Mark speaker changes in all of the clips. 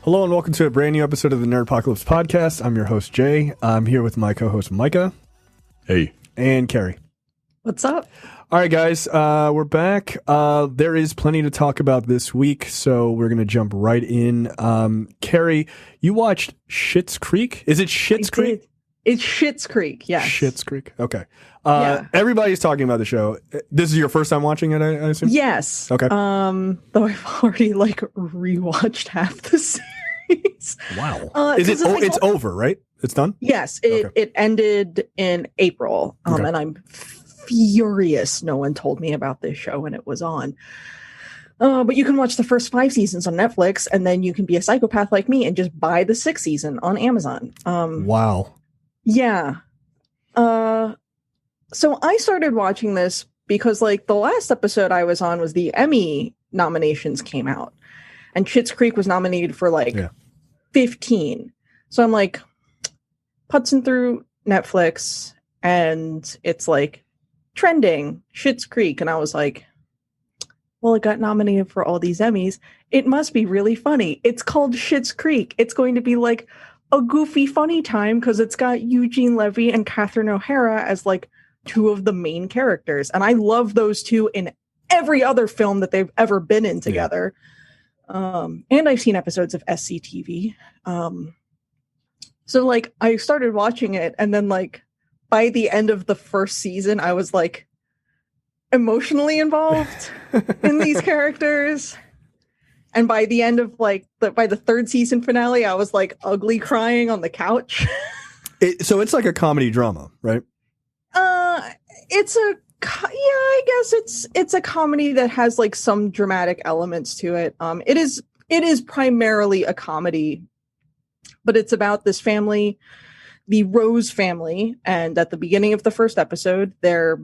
Speaker 1: Hello and welcome to a brand new episode of the Nerdpocalypse podcast. I'm your host, Jay. I'm here with my co-host, Micah.
Speaker 2: Hey.
Speaker 1: And Carrie.
Speaker 3: What's up?
Speaker 1: All right, guys, we're back. There is plenty to talk about this week, so we're going to jump right in. Carrie, you watched Schitt's Creek? Is it Schitt's Creek?
Speaker 3: It's Schitt's Creek, yes.
Speaker 1: Schitt's Creek, okay.
Speaker 3: Yeah.
Speaker 1: Everybody's talking about the show. This is your first time watching it, I assume?
Speaker 3: Yes.
Speaker 1: Okay.
Speaker 3: Though I've already rewatched half the series.
Speaker 1: Wow. It's over, right? It's done?
Speaker 3: Yes. It ended in April, and I'm furious no one told me about this show when it was on. But you can watch the first 5 seasons on Netflix, and then you can be a psychopath like me and just buy the 6th season on Amazon.
Speaker 1: Wow.
Speaker 3: Yeah. So I started watching this because the last episode I was on was the Emmy nominations came out, and Schitt's Creek was nominated for 15. So I'm putzing through Netflix, and it's trending Schitt's Creek, and I was well, it got nominated for all these Emmys. It must be really funny. It's called Schitt's Creek. It's going to be a goofy, funny time because it's got Eugene Levy and Catherine O'Hara as 2 of the main characters. And I love those 2 in every other film that they've ever been in together. Yeah. And I've seen episodes of SCTV. So I started watching it, and then by the end of the first season, I was emotionally involved in these characters. And by the end of by the 3rd season finale, I was ugly crying on the couch.
Speaker 1: So it's a comedy drama, right?
Speaker 3: I guess it's a comedy that has some dramatic elements to it. It is primarily a comedy, but it's about this family, the Rose family, and at the beginning of the first episode, their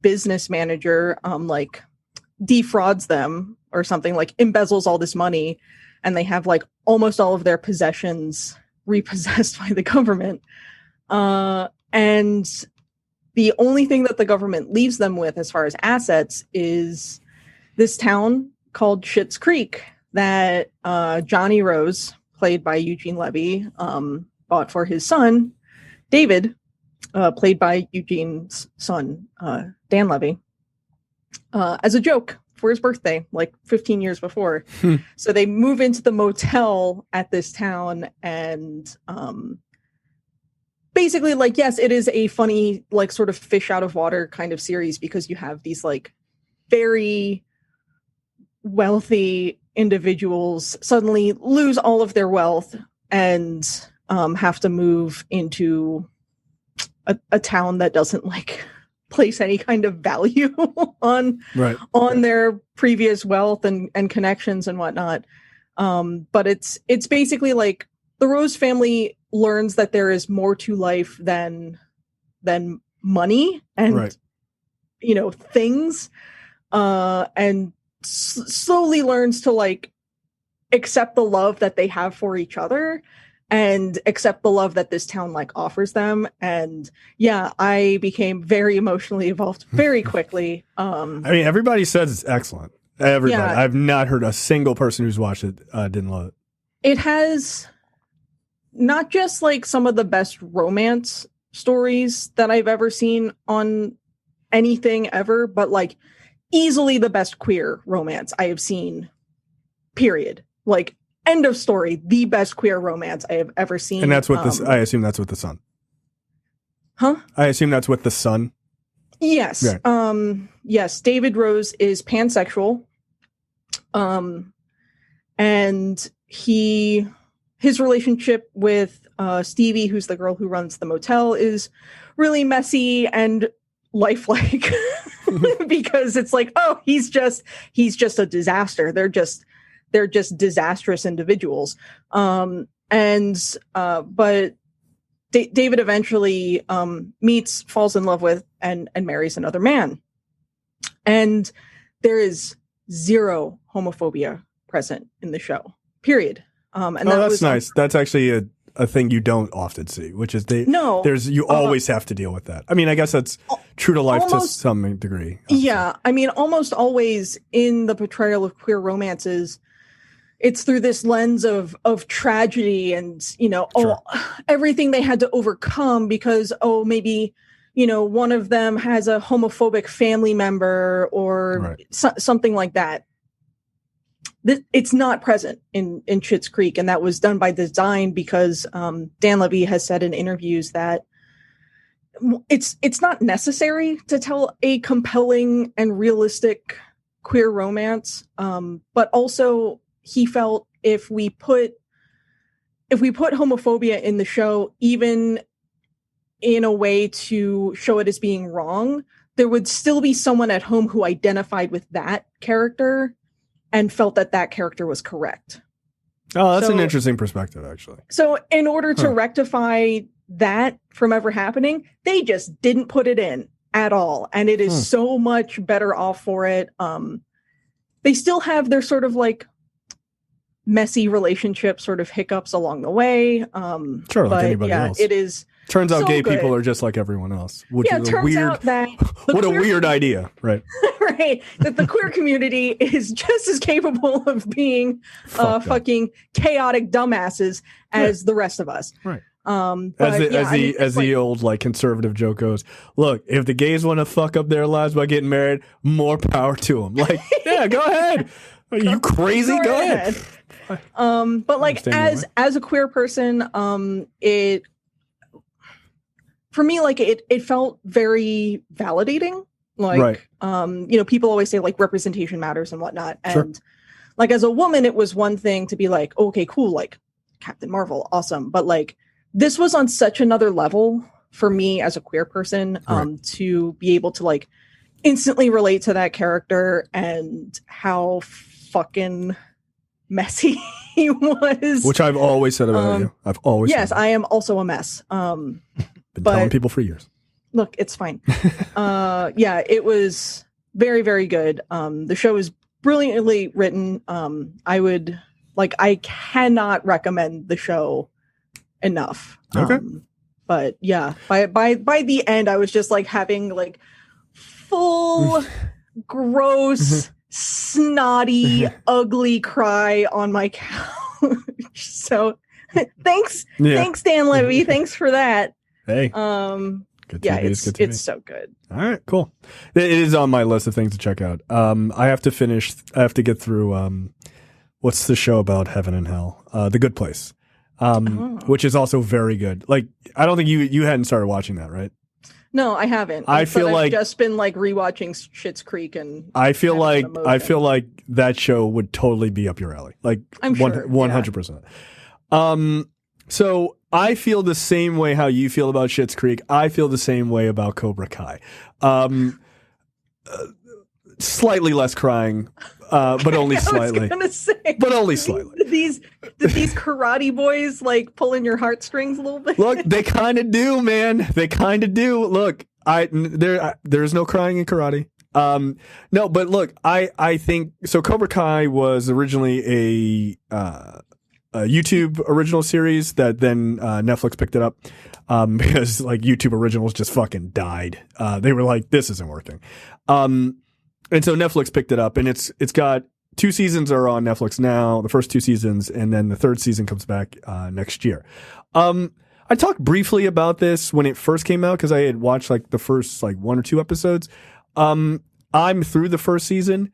Speaker 3: business manager defrauds them or something, embezzles all this money, and they have almost all of their possessions repossessed by the government. And the only thing that the government leaves them with as far as assets is this town called Schitt's Creek that Johnny Rose, played by Eugene Levy, bought for his son, David, played by Eugene's son, Dan Levy, as a joke for his birthday, 15 years before. So they move into the motel at this town, and basically yes, it is a funny sort of fish out of water kind of series because you have these very wealthy individuals suddenly lose all of their wealth and have to move into a town that doesn't place any kind of value on their previous wealth and connections and whatnot. But it's basically the Rose family learns that there is more to life than money and things, and slowly learns to accept the love that they have for each other and accept the love that this town offers them. And yeah, I became very emotionally involved very quickly.
Speaker 1: Everybody says it's excellent. Everybody. Yeah. I've not heard a single person who's watched it didn't love it.
Speaker 3: It has not just some of the best romance stories that I've ever seen on anything ever, but easily the best queer romance I have seen, period. End of story, the best queer romance I have ever seen.
Speaker 1: And that's what I assume that's with the son.
Speaker 3: Huh?
Speaker 1: I assume that's with the son.
Speaker 3: Yes. Yeah. Yes. David Rose is pansexual. And his relationship with Stevie, who's the girl who runs the motel, is really messy and lifelike because it's he's just a disaster. They're just disastrous individuals. But David eventually falls in love with and marries another man. And there is zero homophobia present in the show, period. And
Speaker 1: that's nice. That's actually a thing you don't often see, which is you always have to deal with that. I guess that's true to life to some degree.
Speaker 3: Yeah. Almost always in the portrayal of queer romances, it's through this lens of tragedy and, you know,
Speaker 1: Sure.
Speaker 3: everything they had to overcome because, maybe, you know, one of them has a homophobic family member or something like that. It's not present in Schitt's Creek, and that was done by design because Dan Levy has said in interviews that it's not necessary to tell a compelling and realistic queer romance, but also he felt if we put homophobia in the show, even in a way to show it as being wrong, there would still be someone at home who identified with that character and felt that character was correct.
Speaker 1: Oh, that's an interesting perspective, actually.
Speaker 3: So in order to rectify that from ever happening, they just didn't put it in at all. And it is so much better off for it. They still have their sort of like messy relationship sort of hiccups along the way.
Speaker 1: Sure, like anybody else.
Speaker 3: It is.
Speaker 1: Turns out
Speaker 3: so
Speaker 1: gay
Speaker 3: good.
Speaker 1: people are just like everyone else. Which
Speaker 3: yeah,
Speaker 1: is
Speaker 3: turns
Speaker 1: weird,
Speaker 3: out that
Speaker 1: what a weird idea, right?
Speaker 3: Right, that the queer community is just as capable of being fucking chaotic dumbasses as the rest of us.
Speaker 1: Right.
Speaker 3: As
Speaker 1: the old like conservative joke goes, look, if the gays want to fuck up their lives by getting married, more power to them. Like, yeah, go ahead. Are you crazy? Go ahead.
Speaker 3: But like as a queer person, it for me, like it felt very validating. Like, you know, people always say like representation matters and whatnot. And like as a woman, it was one thing to be like, okay, cool, like Captain Marvel, awesome. But like this was on such another level for me as a queer person, to be able to like instantly relate to that character and how fucking messy he was.
Speaker 1: Which I've always said about you. I've always said
Speaker 3: I am also a mess.
Speaker 1: Been telling people for years.
Speaker 3: Look, it's fine. It was very, very good. The show is brilliantly written. I cannot recommend the show enough.
Speaker 1: Okay.
Speaker 3: But yeah, by the end, I was just like having like full gross, snotty, ugly cry on my couch. So thanks, Dan Levy. Thanks for that.
Speaker 1: Hey.
Speaker 3: Good TV, it's so good.
Speaker 1: All right, cool. It is on my list of things to check out. I have to get through what's the show about heaven and hell? The Good Place. Which is also very good. Like, I don't think you hadn't started watching that, right?
Speaker 3: No, I haven't.
Speaker 1: I've
Speaker 3: just been like rewatching Schitt's Creek, and
Speaker 1: I feel like that show would totally be up your alley. Like,
Speaker 3: I'm sure
Speaker 1: 100%. So I feel the same way how you feel about Schitt's Creek. I feel the same way about Cobra Kai. Slightly less crying, but only slightly.
Speaker 3: I was gonna say,
Speaker 1: but only slightly.
Speaker 3: Did these karate boys like pulling your heartstrings a little bit?
Speaker 1: Look, they kind of do, man. They kind of do. Look, there's no crying in karate. No, but look, I think so. Cobra Kai was originally a YouTube original series that then Netflix picked it up because like YouTube originals just fucking died. They were like, this isn't working. And so Netflix picked it up, and it's got 2 seasons are on Netflix now, the first 2 seasons, and then the 3rd season comes back next year. I talked briefly about this when it first came out because I had watched like the first like 1 or 2 episodes. I'm through the first season.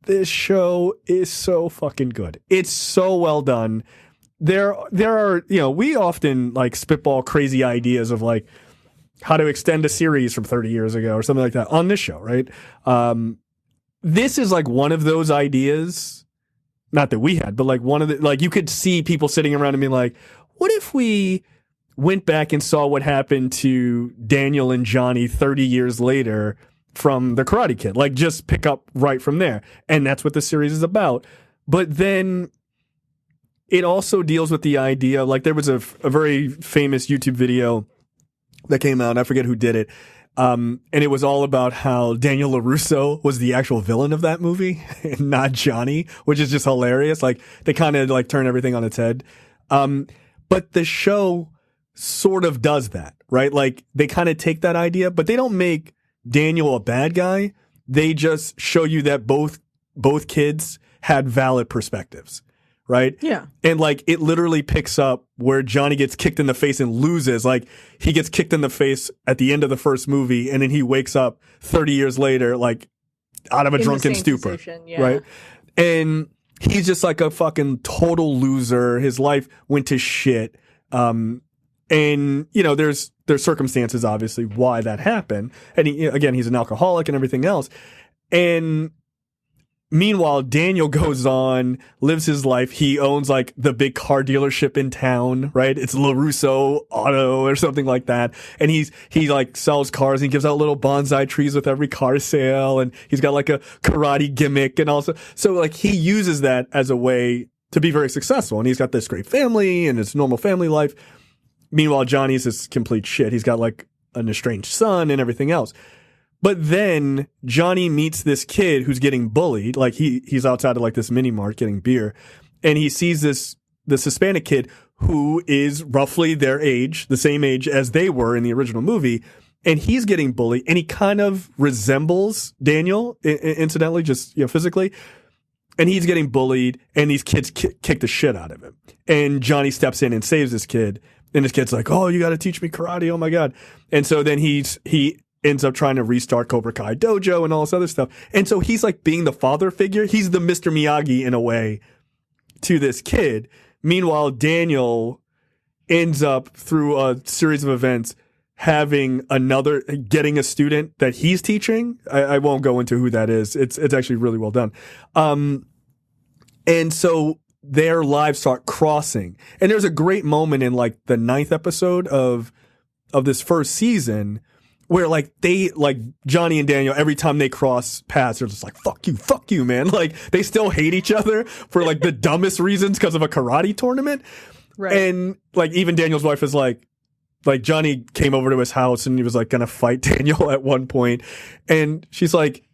Speaker 1: This show is so fucking good. It's so well done. There are, you know, we often like spitball crazy ideas of like how to extend a series from 30 years ago or something like that on this show, right? This is like one of those ideas, not that we had, but like one of the, like you could see people sitting around and being like, what if we went back and saw what happened to Daniel and Johnny 30 years later from the Karate Kid? Like just pick up right from there. And that's what the series is about. But then it also deals with the idea, like there was a very famous YouTube video that came out. I forget who did it. And it was all about how Daniel LaRusso was the actual villain of that movie and not Johnny, which is just hilarious. Like they kind of like turn everything on its head. But the show sort of does that, right? Like they kind of take that idea, but they don't make Daniel a bad guy. They just show you that both kids had valid perspectives, right?
Speaker 3: Yeah.
Speaker 1: And like it literally picks up where Johnny gets kicked in the face and loses. Like he gets kicked in the face at the end of the first movie, and then he wakes up 30 years later, like out of a drunken stupor, right? And he's just like a fucking total loser. His life went to shit. And you know, there's circumstances obviously why that happened. And he's an alcoholic and everything else. And meanwhile, Daniel goes on, lives his life. He owns like the big car dealership in town, right? It's LaRusso Auto or something like that. And he like sells cars and he gives out little bonsai trees with every car sale. And he's got like a karate gimmick and also, so like he uses that as a way to be very successful. And he's got this great family and his normal family life. Meanwhile, Johnny's this complete shit. He's got like an estranged son and everything else. But then Johnny meets this kid who's getting bullied. Like he's outside of like this mini mart getting beer, and he sees this Hispanic kid who is roughly their age, the same age as they were in the original movie, and he's getting bullied, and he kind of resembles Daniel, incidentally, just physically. And he's getting bullied, and these kids kick the shit out of him. And Johnny steps in and saves this kid. And this kid's like, "Oh, you got to teach me karate. Oh my God." And so then he ends up trying to restart Cobra Kai dojo and all this other stuff. And so he's like being the father figure. He's the Mr. Miyagi in a way to this kid. Meanwhile, Daniel ends up through a series of events getting a student that he's teaching. I won't go into who that is. It's actually really well done. And so their lives start crossing. And there's a great moment in like the 9th episode of this first season where like Johnny and Daniel, every time they cross paths, they're just like, fuck you, man. Like they still hate each other for like the dumbest reasons because of a karate tournament. Right. And like even Daniel's wife is like Johnny came over to his house and he was like going to fight Daniel at one point. And she's like,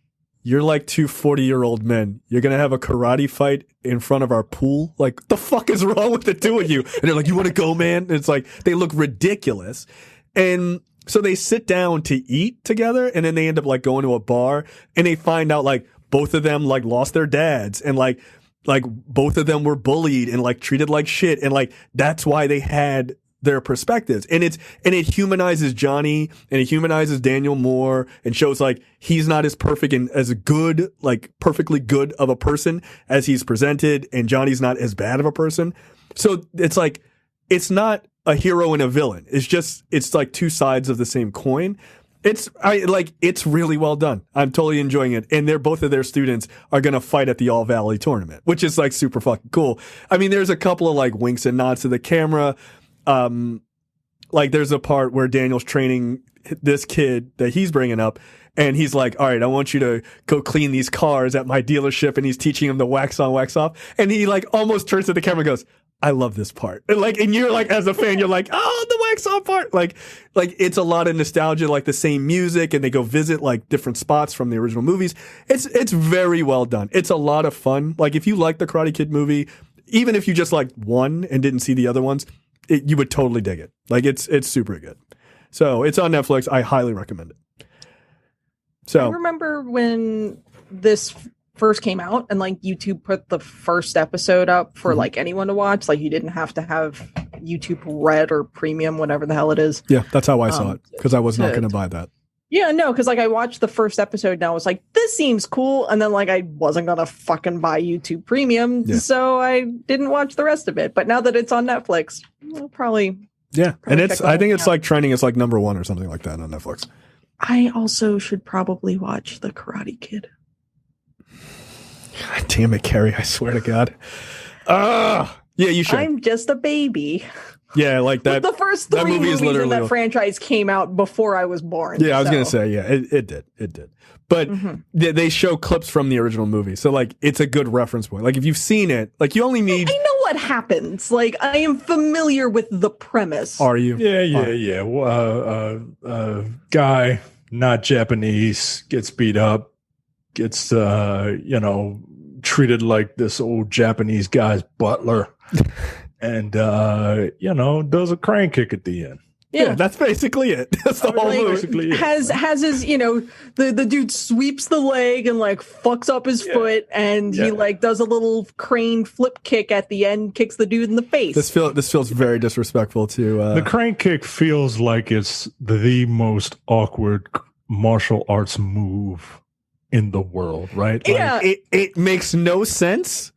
Speaker 1: "You're like two 40-year-old men. You're going to have a karate fight in front of our pool? Like, the fuck is wrong with the two of you?" And they're like, "You want to go, man?" And it's like, they look ridiculous. And so they sit down to eat together, and then they end up like going to a bar, and they find out like both of them like lost their dads, and like both of them were bullied and like treated like shit. And like, that's why they had their perspectives. And it humanizes Johnny and it humanizes Daniel more and shows like he's not as perfect and as good, like perfectly good of a person as he's presented, and Johnny's not as bad of a person. So it's like, it's not a hero and a villain. It's like two sides of the same coin. It's really well done. I'm totally enjoying it. And both of their students are going to fight at the All Valley tournament, which is like super fucking cool. I mean, there's a couple of like winks and nods to the camera. Like there's a part where Daniel's training this kid that he's bringing up, and he's like, "All right, I want you to go clean these cars at my dealership," and he's teaching him the wax on, wax off, and he like almost turns to the camera and goes, "I love this part." And you're like, as a fan, you're like, "Oh, the wax on part." Like it's a lot of nostalgia, like the same music, and they go visit like different spots from the original movies. It's very well done. It's a lot of fun. Like if you like the Karate Kid movie, even if you just like one and didn't see the other ones, you would totally dig it. Like it's super good. So it's on Netflix. I highly recommend it. So
Speaker 3: I remember when this first came out and like YouTube put the first episode up for like anyone to watch. Like you didn't have to have YouTube Red or Premium, whatever the hell it is.
Speaker 1: Yeah, that's how I saw it, because I was not going to buy that.
Speaker 3: Yeah, no, because like I watched the first episode and I was like, this seems cool. And then like I wasn't going to fucking buy YouTube Premium. Yeah. So I didn't watch the rest of it. But now that it's on Netflix, I'll probably.
Speaker 1: Yeah. And I think it's like trending. It's like number 1 or something like that on Netflix.
Speaker 3: I also should probably watch The Karate Kid.
Speaker 1: God damn it, Carrie. I swear to God. Yeah, you should.
Speaker 3: I'm just a baby.
Speaker 1: Yeah, like that.
Speaker 3: But the first 3 movies in that franchise came out before I was born.
Speaker 1: Yeah, I was going to say, yeah, it did. But they show clips from the original movie. So, like, it's a good reference point. Like, if you've seen it, like, you only need...
Speaker 3: I know what happens. Like, I am familiar with the premise.
Speaker 1: Are you?
Speaker 2: Yeah. Guy, not Japanese, gets beat up, gets, treated like this old Japanese guy's butler. And, does a crane kick at the end.
Speaker 3: Yeah.
Speaker 1: That's basically it. That's the whole movie.
Speaker 2: Basically,
Speaker 3: Has his, the dude sweeps the leg and like fucks up his foot, and he like does a little crane flip kick at the end, kicks the dude in the face.
Speaker 1: This feels very disrespectful to
Speaker 2: the crane kick feels like it's the most awkward martial arts move in the world, right?
Speaker 3: Yeah.
Speaker 1: It makes no sense.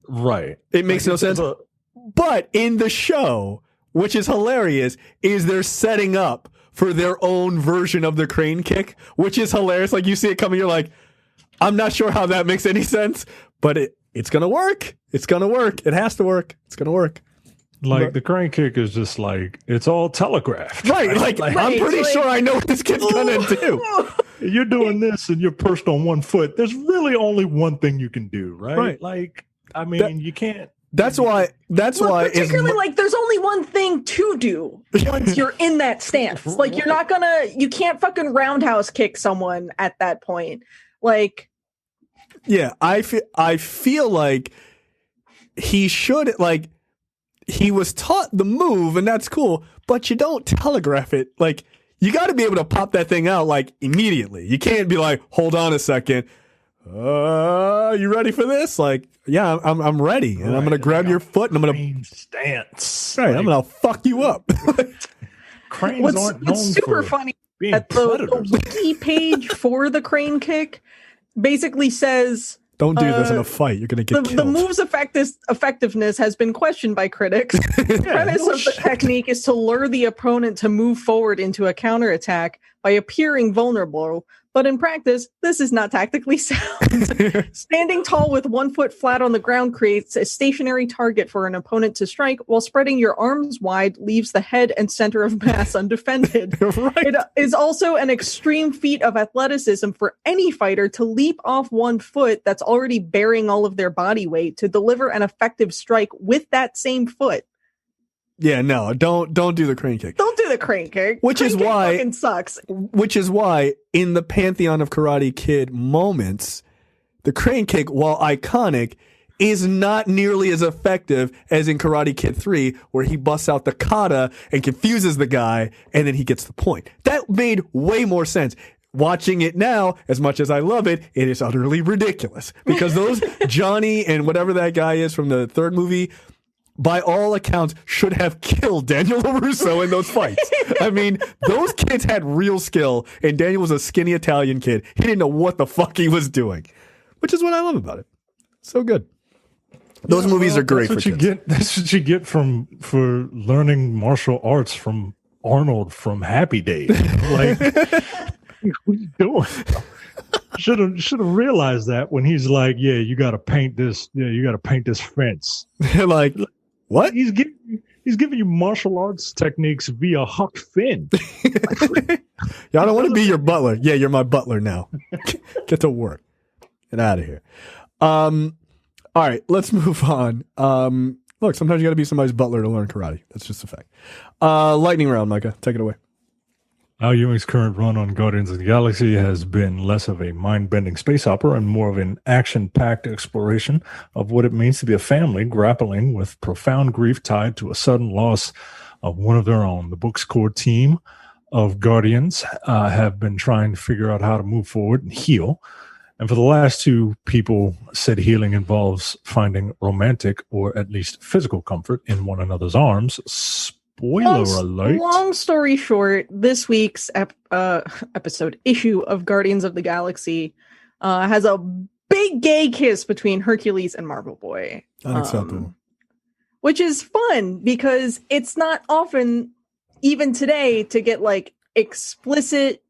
Speaker 2: Right.
Speaker 1: It makes no sense. But in the show, which is hilarious, is they're setting up for their own version of the crane kick, which is hilarious. Like, you see it coming, you're like, I'm not sure how that makes any sense, but it's going to work. It's going to work. It has to work. It's going to work.
Speaker 2: Like, the crane kick is just like, it's all telegraphed.
Speaker 1: Right. Like I'm pretty sure I know what this kid's going to do.
Speaker 2: You're doing this and you're perched on one foot. There's really only one thing you can do, right?
Speaker 1: Right.
Speaker 2: Like, I mean, you can't.
Speaker 1: That's why.
Speaker 3: Particularly, like, there's only one thing to do once you're in that stance. Like, you can't fucking roundhouse kick someone at that point. Like,
Speaker 1: yeah, I feel like he should, like, he was taught the move, and that's cool, but you don't telegraph it. Like, you got to be able to pop that thing out, like, immediately. You can't be like, hold on a second. You ready for this? Like, yeah, I'm ready, and I'm gonna grab your foot, and I'm gonna
Speaker 2: stance.
Speaker 1: Right, I'm gonna fuck you up.
Speaker 2: Cranes aren't known
Speaker 3: what's super
Speaker 2: for
Speaker 3: funny
Speaker 2: being
Speaker 3: that
Speaker 2: predators.
Speaker 3: the wiki page for the crane kick basically says,
Speaker 1: Don't do this in a fight. You're gonna get killed.
Speaker 3: The move's effectiveness has been questioned by critics. The premise of the technique is to lure the opponent to move forward into a counterattack by appearing vulnerable. But in practice, this is not tactically sound. Standing tall with 1 foot flat on the ground creates a stationary target for an opponent to strike, while spreading your arms wide leaves the head and center of mass undefended.
Speaker 1: Right.
Speaker 3: It is also an extreme feat of athleticism for any fighter to leap off 1 foot that's already bearing all of their body weight to deliver an effective strike with that same foot.
Speaker 1: Yeah, no, don't do the crane kick.
Speaker 3: Don't do the crane kick.
Speaker 1: Which
Speaker 3: crane
Speaker 1: is
Speaker 3: kick
Speaker 1: why
Speaker 3: fucking sucks.
Speaker 1: Which is why in the pantheon of Karate Kid moments, the crane kick, while iconic, is not nearly as effective as in Karate Kid 3, where he busts out the kata and confuses the guy, and then he gets the point. That made way more sense. Watching it now, as much as I love it, it is utterly ridiculous. Because those Johnny and whatever that guy is from the third movie, by all accounts, should have killed Daniel LaRusso in those fights. I mean, those kids had real skill, and Daniel was a skinny Italian kid. He didn't know what the fuck he was doing, which is what I love about it. So good. Those movies are great for kids.
Speaker 2: That's what you get for learning martial arts from Arnold from Happy Days. Like, what are you doing? Should have realized that when he's like, yeah, you got to paint this. Yeah, you got to paint this fence.
Speaker 1: Like, what?
Speaker 2: He's giving you martial arts techniques via Huck Finn.
Speaker 1: Yeah, I don't want to be your butler. Yeah, you're my butler now. Get to work. Get out of here. All right, let's move on. Look, sometimes you got to be somebody's butler to learn karate. That's just a fact. Lightning round, Micah. Take it away.
Speaker 2: Al Ewing's current run on Guardians of the Galaxy has been less of a mind-bending space opera and more of an action-packed exploration of what it means to be a family grappling with profound grief tied to a sudden loss of one of their own. The book's core team of Guardians have been trying to figure out how to move forward and heal. And for the last two, people said healing involves finding romantic or at least physical comfort in one another's arms. Spoiler alert.
Speaker 3: Long story short, this week's issue of Guardians of the Galaxy has a big gay kiss between Hercules and Marvel Boy.
Speaker 1: Unacceptable.
Speaker 3: Which is fun because it's not often, even today, to get like explicit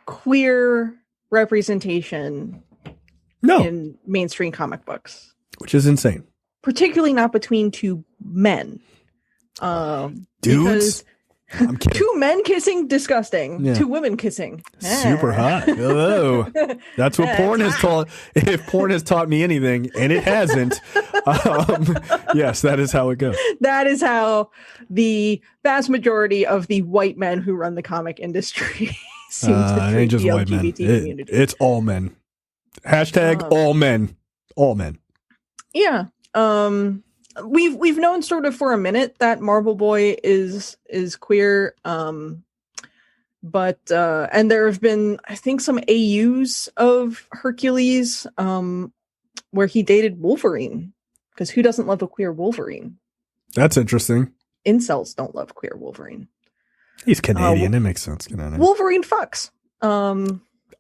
Speaker 3: queer representation in mainstream comic books.
Speaker 1: Which is insane.
Speaker 3: Particularly not between two men.
Speaker 1: Dudes? I'm kidding.
Speaker 3: Two men kissing, disgusting. Yeah. Two women kissing,
Speaker 1: super hot. Hello. That's what porn has taught. If porn has taught me anything, and it hasn't, yes, that is how it goes.
Speaker 3: That is how the vast majority of the white men who run the comic industry seem to treat the LGBT community.
Speaker 1: It's all men. Hashtag all men. All men.
Speaker 3: Yeah. we've known sort of for a minute that Marble Boy is queer. But and there have been, I think, some AUs of Hercules where he dated Wolverine, because who doesn't love a queer Wolverine?
Speaker 1: That's interesting.
Speaker 3: Incels don't love queer Wolverine.
Speaker 1: He's Canadian. It makes sense.
Speaker 3: Wolverine fucks.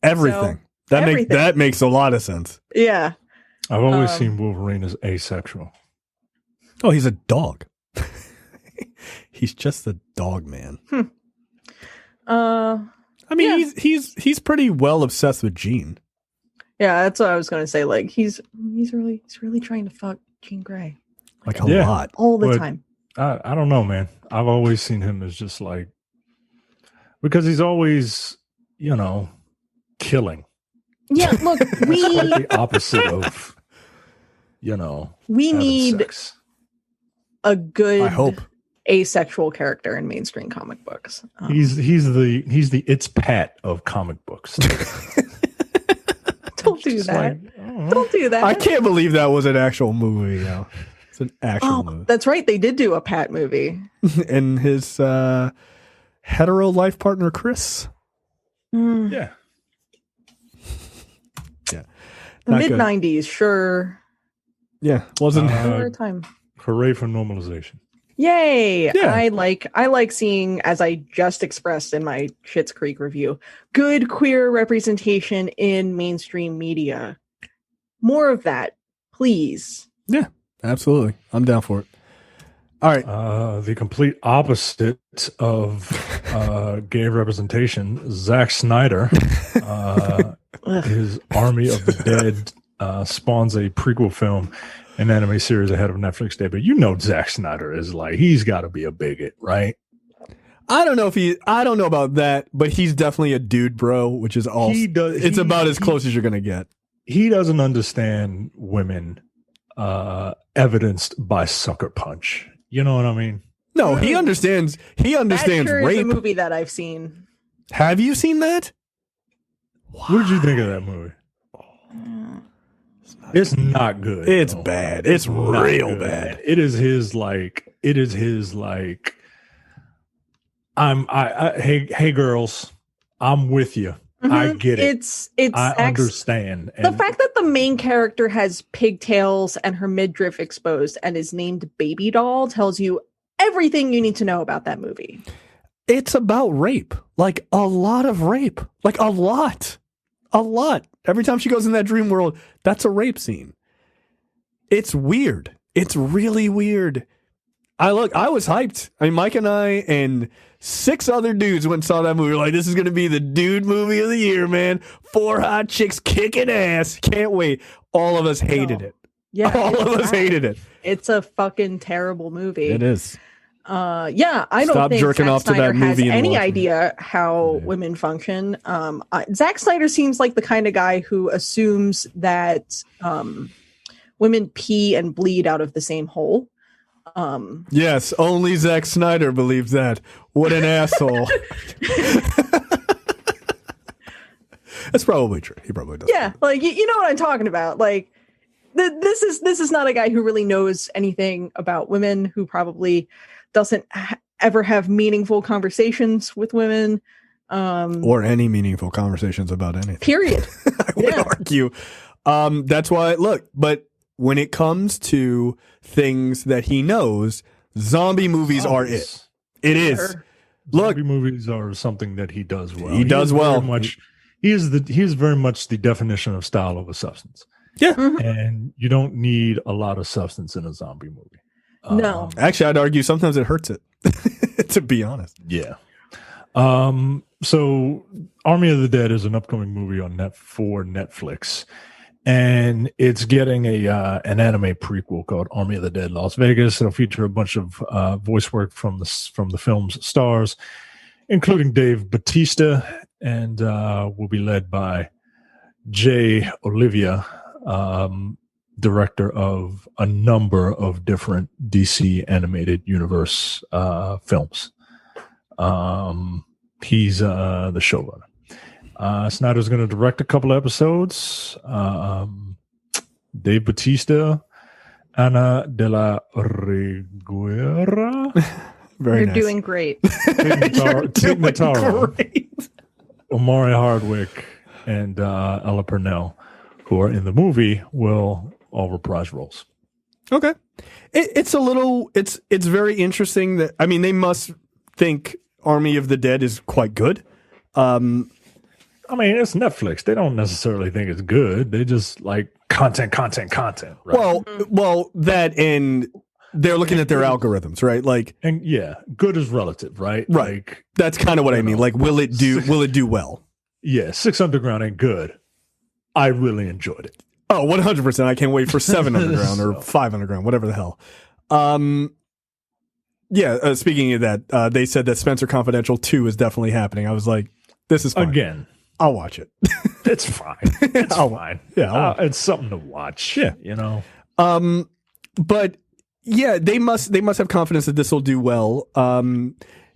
Speaker 1: Everything.
Speaker 3: So,
Speaker 1: that makes a lot of sense.
Speaker 3: Yeah.
Speaker 2: I've always seen Wolverine as asexual.
Speaker 1: Oh, he's a dog. He's just a dog man.
Speaker 3: I
Speaker 1: mean, he's pretty well obsessed with Jean.
Speaker 3: Yeah, that's what I was gonna say. Like, he's really trying to fuck Jean Grey.
Speaker 1: Like a lot.
Speaker 3: All the time.
Speaker 2: I don't know, man. I've always seen him as just like, because he's always, killing.
Speaker 3: Yeah, look,
Speaker 2: It's quite the opposite of,
Speaker 3: we need
Speaker 2: sex.
Speaker 3: a good,
Speaker 1: I hope,
Speaker 3: asexual character in mainstream comic books.
Speaker 2: He's the It's Pat of comic books.
Speaker 3: Don't do that. Don't do that.
Speaker 1: I can't believe that was an actual movie. It's an actual movie.
Speaker 3: That's right. They did do a Pat movie.
Speaker 1: And his hetero life partner, Chris.
Speaker 2: Yeah.
Speaker 1: Yeah.
Speaker 3: The mid-90s, sure.
Speaker 1: Yeah. Wasn't
Speaker 3: time.
Speaker 2: Hooray for normalization.
Speaker 3: Yay!
Speaker 1: Yeah.
Speaker 3: I like seeing, as I just expressed in my Schitt's Creek review, good queer representation in mainstream media. More of that, please.
Speaker 1: Yeah, absolutely. I'm down for it. All right.
Speaker 2: The complete opposite of gay representation, Zack Snyder, his Army of the Dead spawns a prequel film, an anime series ahead of Netflix debut. Zack Snyder is like, he's got to be a bigot, right?
Speaker 1: I don't know about that, but he's definitely a dude, bro, which is all. It's about as close as you're going to get.
Speaker 2: He doesn't understand women evidenced by Sucker Punch. You know what I mean?
Speaker 1: No, he understands. He understands
Speaker 3: that sure
Speaker 1: rape.
Speaker 3: is a movie that I've seen.
Speaker 1: Have you seen that?
Speaker 2: Wow. What did you think of that movie? It's not good.
Speaker 1: It's bad. It's real bad.
Speaker 2: It is his like. Hey girls, I'm with you.
Speaker 3: Mm-hmm.
Speaker 2: I get it.
Speaker 3: It's
Speaker 2: I understand.
Speaker 3: The fact that the main character has pigtails and her midriff exposed and is named Baby Doll tells you everything you need to know about that movie.
Speaker 1: It's about rape. Like a lot of rape. Like a lot. A lot. Every time she goes in that dream world, that's a rape scene. It's weird. It's really weird. I was hyped. I mean, Mike and I and 6 other dudes went and saw that movie. We're like, this is going to be the dude movie of the year, man. 4 hot chicks kicking ass. Can't wait. All of us hated it.
Speaker 3: Yeah.
Speaker 1: All of us hated it.
Speaker 3: It's a fucking terrible movie.
Speaker 1: It is.
Speaker 3: Yeah, I don't
Speaker 1: Stop
Speaker 3: think
Speaker 1: jerking
Speaker 3: Zack
Speaker 1: off to
Speaker 3: Snyder
Speaker 1: that
Speaker 3: has
Speaker 1: movie and
Speaker 3: any
Speaker 1: watch it.
Speaker 3: idea how women function. Zack Snyder seems like the kind of guy who assumes that women pee and bleed out of the same hole.
Speaker 1: Yes, only Zack Snyder believes that. What an asshole. That's probably true. He probably does.
Speaker 3: Yeah, like you know what I'm talking about. Like this is not a guy who really knows anything about women, who probably doesn't ever have meaningful conversations with women.
Speaker 1: Or any meaningful conversations about anything.
Speaker 3: Period.
Speaker 1: I would argue. That's why, look, but when it comes to things that he knows, zombie movies are it. It is.
Speaker 3: Sure.
Speaker 1: Look,
Speaker 2: zombie movies are something that he does well.
Speaker 1: He does well.
Speaker 2: He is very much the definition of style over substance.
Speaker 1: Yeah.
Speaker 3: Mm-hmm.
Speaker 2: And you don't need a lot of substance in a zombie movie.
Speaker 3: No.
Speaker 1: Actually, I'd argue sometimes it hurts it, to be honest.
Speaker 2: Yeah. So Army of the Dead is an upcoming movie on for Netflix, and it's getting an anime prequel called Army of the Dead Las Vegas. It'll feature a bunch of voice work from the film's stars, including Dave Bautista, and will be led by Jay Olivia, director of a number of different DC animated universe films. He's the showrunner. Snyder's going to direct a couple episodes. Dave Bautista Ana de la Reguera,
Speaker 1: Very
Speaker 3: You're
Speaker 1: nice.
Speaker 3: doing great.
Speaker 2: Tig Notaro,
Speaker 1: Great.
Speaker 2: Omari Hardwick, and Ella Purnell, who are in the movie, will all reprise roles.
Speaker 1: Okay. It's a little, it's very interesting that, I mean, they must think Army of the Dead is quite good.
Speaker 2: I mean, it's Netflix. They don't necessarily think it's good. They just like content, right?
Speaker 1: Well, that, and they're looking at their algorithms, right? Like,
Speaker 2: And yeah, good is relative, right?
Speaker 1: right.
Speaker 2: Like,
Speaker 1: That's kind of what I mean. Like, will it do well?
Speaker 2: yeah, Six Underground ain't good. I really enjoyed it.
Speaker 1: Oh, 100%. I can't wait for 7 Underground or 5 Underground, whatever the hell. Yeah, speaking of that, they said that Spencer Confidential 2 is definitely happening. I was like, this is fine.
Speaker 2: Again,
Speaker 1: I'll watch it.
Speaker 2: it's fine. It's fine.
Speaker 1: Yeah,
Speaker 2: it's something to watch.
Speaker 1: Yeah.
Speaker 2: You know.
Speaker 1: But yeah, they must have confidence that this will do well.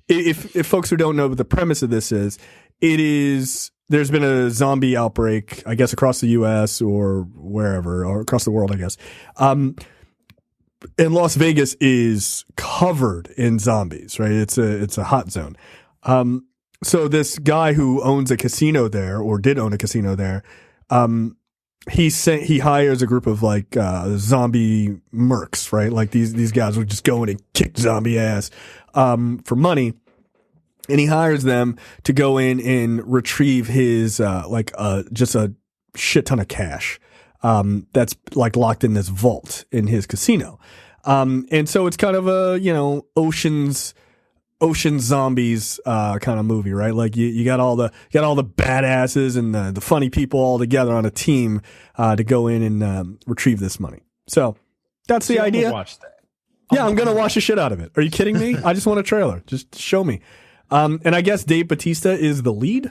Speaker 1: If folks who don't know what the premise of this is, there's been a zombie outbreak, I guess, across the U.S. or wherever, or across the world, I guess. And Las Vegas is covered in zombies, right? It's a hot zone. So this guy who owns a casino there, or did own a casino there, he hires a group of like zombie mercs, right? Like these guys would just go in and kick zombie ass for money. And he hires them to go in and retrieve his just a shit ton of cash that's like locked in this vault in his casino. And so it's kind of a, ocean zombies kind of movie, right? Like you got all the badasses and the funny people all together on a team to go in and retrieve this money. So that's the idea.
Speaker 2: Watch that.
Speaker 1: Yeah, I'm gonna watch the shit out of it. Are you kidding me? I just want a trailer. Just show me. And I guess Dave Bautista is the lead,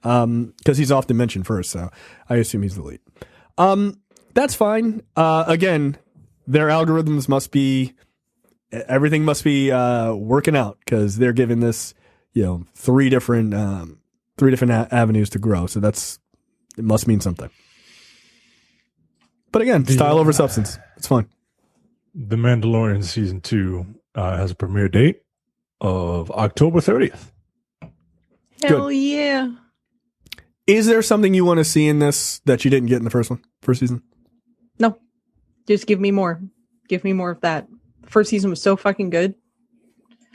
Speaker 1: because he's often mentioned first, so I assume he's the lead. That's fine. Again, their algorithms everything must be working out, because they're giving this, three different avenues to grow. So it must mean something. But again, style over substance. It's fine.
Speaker 2: The Mandalorian season 2 has a premiere date of October 30th.
Speaker 3: Hell yeah.
Speaker 1: Is there something you want to see in this that you didn't get in the first season?
Speaker 3: No. Just give me more. Give me more of that. The first season was so fucking good.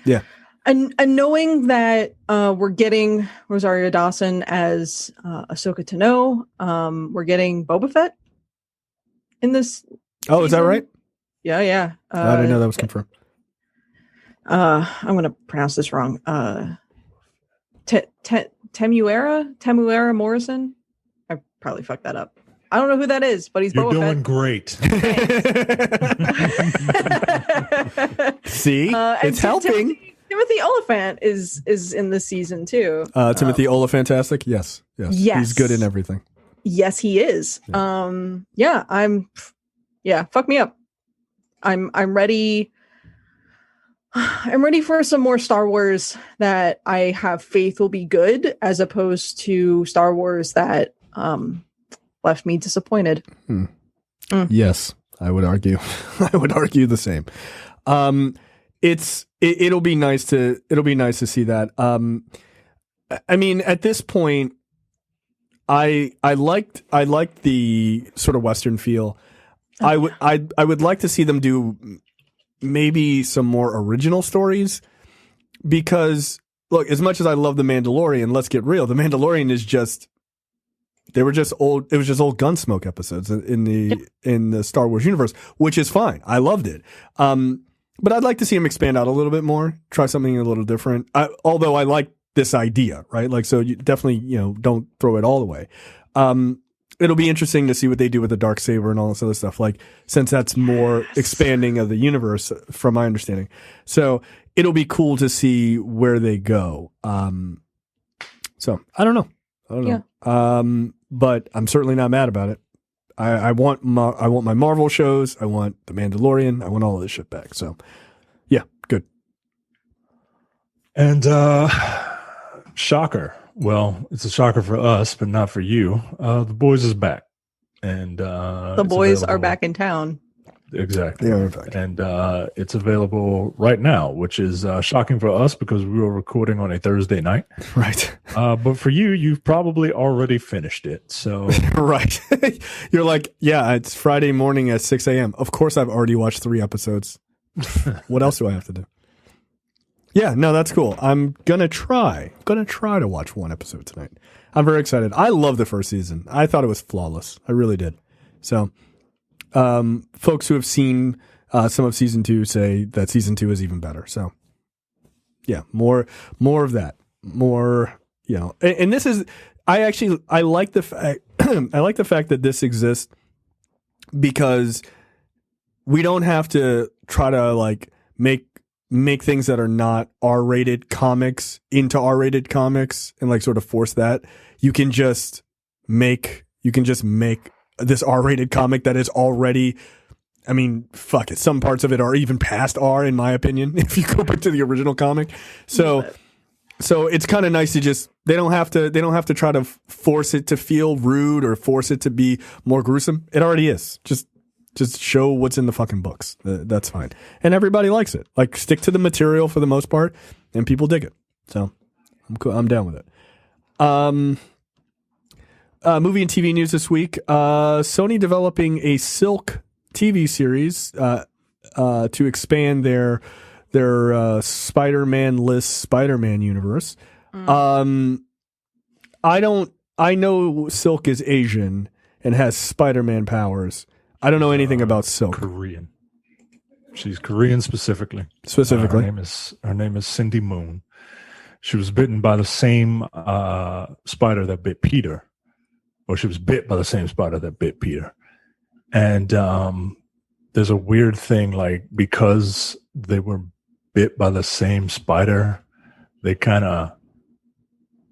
Speaker 1: Yeah.
Speaker 3: And knowing that we're getting Rosario Dawson as Ahsoka Tano, we're getting Boba Fett in this
Speaker 1: Oh, is that
Speaker 3: season.
Speaker 1: right?
Speaker 3: Yeah.
Speaker 1: I didn't know that was confirmed.
Speaker 3: I'm going to pronounce this wrong. Temuera Morrison. I probably fucked that up. I don't know who that is, but he's
Speaker 2: You're
Speaker 3: Boba
Speaker 2: doing
Speaker 3: Fett.
Speaker 2: great.
Speaker 1: See, it's helping.
Speaker 3: Timothy Oliphant is in this season too.
Speaker 1: Timothy Olifantastic. Yes.
Speaker 3: Yes.
Speaker 1: He's good in everything.
Speaker 3: Yes, he is.
Speaker 1: Yeah.
Speaker 3: Fuck me up. I'm ready. I'm ready for some more Star Wars that I have faith will be good, as opposed to Star Wars that left me disappointed.
Speaker 1: Yes, I would argue. I would argue the same. It'll be nice to see that. I mean, at this point, I liked the sort of Western feel. I would like to see them do maybe some more original stories, because look, as much as I love The Mandalorian, let's get real. The Mandalorian is just old Gunsmoke episodes in the Star Wars universe, which is fine. I loved it. But I'd like to see him expand out a little bit more, try something a little different. Although I like this idea, right? Like, so you definitely, don't throw it all away. It'll be interesting to see what they do with the Darksaber and all this other stuff, like, since that's more expanding of the universe from my understanding. So it'll be cool to see where they go. So I don't know.
Speaker 3: Yeah.
Speaker 1: But I'm certainly not mad about it. I want my Marvel shows. I want The Mandalorian. I want all of this shit back. So yeah, good.
Speaker 2: And shocker. Well, it's a shocker for us, but not for you. The Boys is back. And
Speaker 3: The boys are back in town.
Speaker 2: Exactly.
Speaker 1: They are, in fact.
Speaker 2: And it's available right now, which is shocking for us because we were recording on a Thursday night.
Speaker 1: Right.
Speaker 2: But for you, you've probably already finished it. So
Speaker 1: Right. You're like, yeah, it's Friday morning at 6 a.m. Of course, I've already watched 3 episodes. What else do I have to do? Yeah, no, that's cool. I'm gonna try to watch 1 episode tonight. I'm very excited. I love the first season. I thought it was flawless. I really did. So, folks who have seen some of season 2 say that season 2 is even better. So, yeah, more of that. More, you know. And this is, I like the fact I like the fact that this exists because we don't have to try to like make things that are not R-rated comics into R-rated comics and like sort of force that. You can just make this R-rated comic that is already, I mean, fuck it. Some parts of it are even past R in my opinion, if you go back to the original comic. So it's kind of nice to just, they don't have to try to force it to feel rude or force it to be more gruesome. It already is. Just show what's in the fucking books. That's fine. And everybody likes it. Like, stick to the material for the most part, and people dig it. So I'm cool. I'm down with it. Movie and TV news this week. Sony developing a Silk TV series to expand their Spider-Man-less Spider-Man universe. I know Silk is Asian and has Spider-Man powers. I don't know anything about Silk.
Speaker 2: Korean. She's Korean specifically.
Speaker 1: Specifically.
Speaker 2: Her name is Cindy Moon. She was bitten by the same spider that bit Peter. Or she was bit by the same spider that bit Peter. And there's a weird thing, like, because they were bit by the same spider, they kind of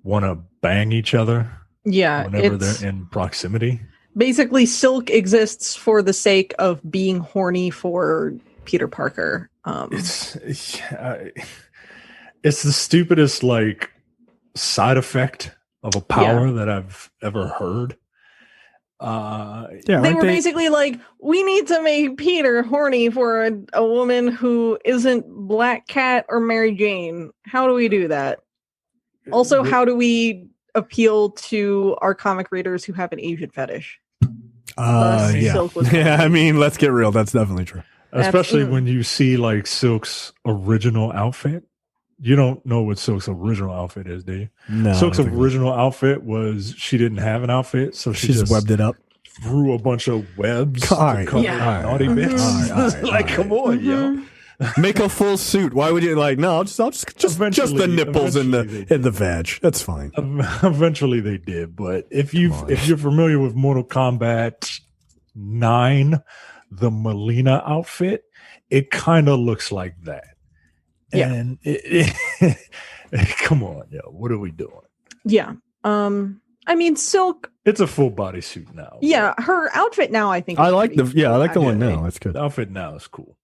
Speaker 2: want to bang each other.
Speaker 3: Yeah.
Speaker 2: Whenever they're in proximity.
Speaker 3: Basically, Silk exists for the sake of being horny for Peter Parker.
Speaker 2: It's the stupidest like side effect of a power that I've ever heard.
Speaker 3: They were basically like, we need to make Peter horny for a woman who isn't Black Cat or Mary Jane. How do we do that? Also, how do we appeal to our comic readers who have an Asian fetish?
Speaker 1: I mean, let's get real. That's definitely true.
Speaker 2: Especially when you see like Silk's original outfit. You don't know what Silk's original outfit is, do you?
Speaker 1: No.
Speaker 2: Silk's original outfit was she didn't have an outfit, so she just
Speaker 1: webbed it up.
Speaker 2: Threw a bunch of webs
Speaker 1: to cover
Speaker 2: naughty bits. Like, come on, yo.
Speaker 1: Make a full suit. Why would you like? No, I'll just the nipples and the vag. That's fine.
Speaker 2: Eventually, they did. But if you're familiar with Mortal Kombat 9, the Melina outfit, it kind of looks like that.
Speaker 3: Yeah.
Speaker 2: And come on, yo, what are we doing?
Speaker 3: Yeah. I mean, Silk.
Speaker 2: It's a full body suit now.
Speaker 3: Yeah, her outfit now, I think.
Speaker 1: I like the one now. That's good.
Speaker 2: The outfit now is cool.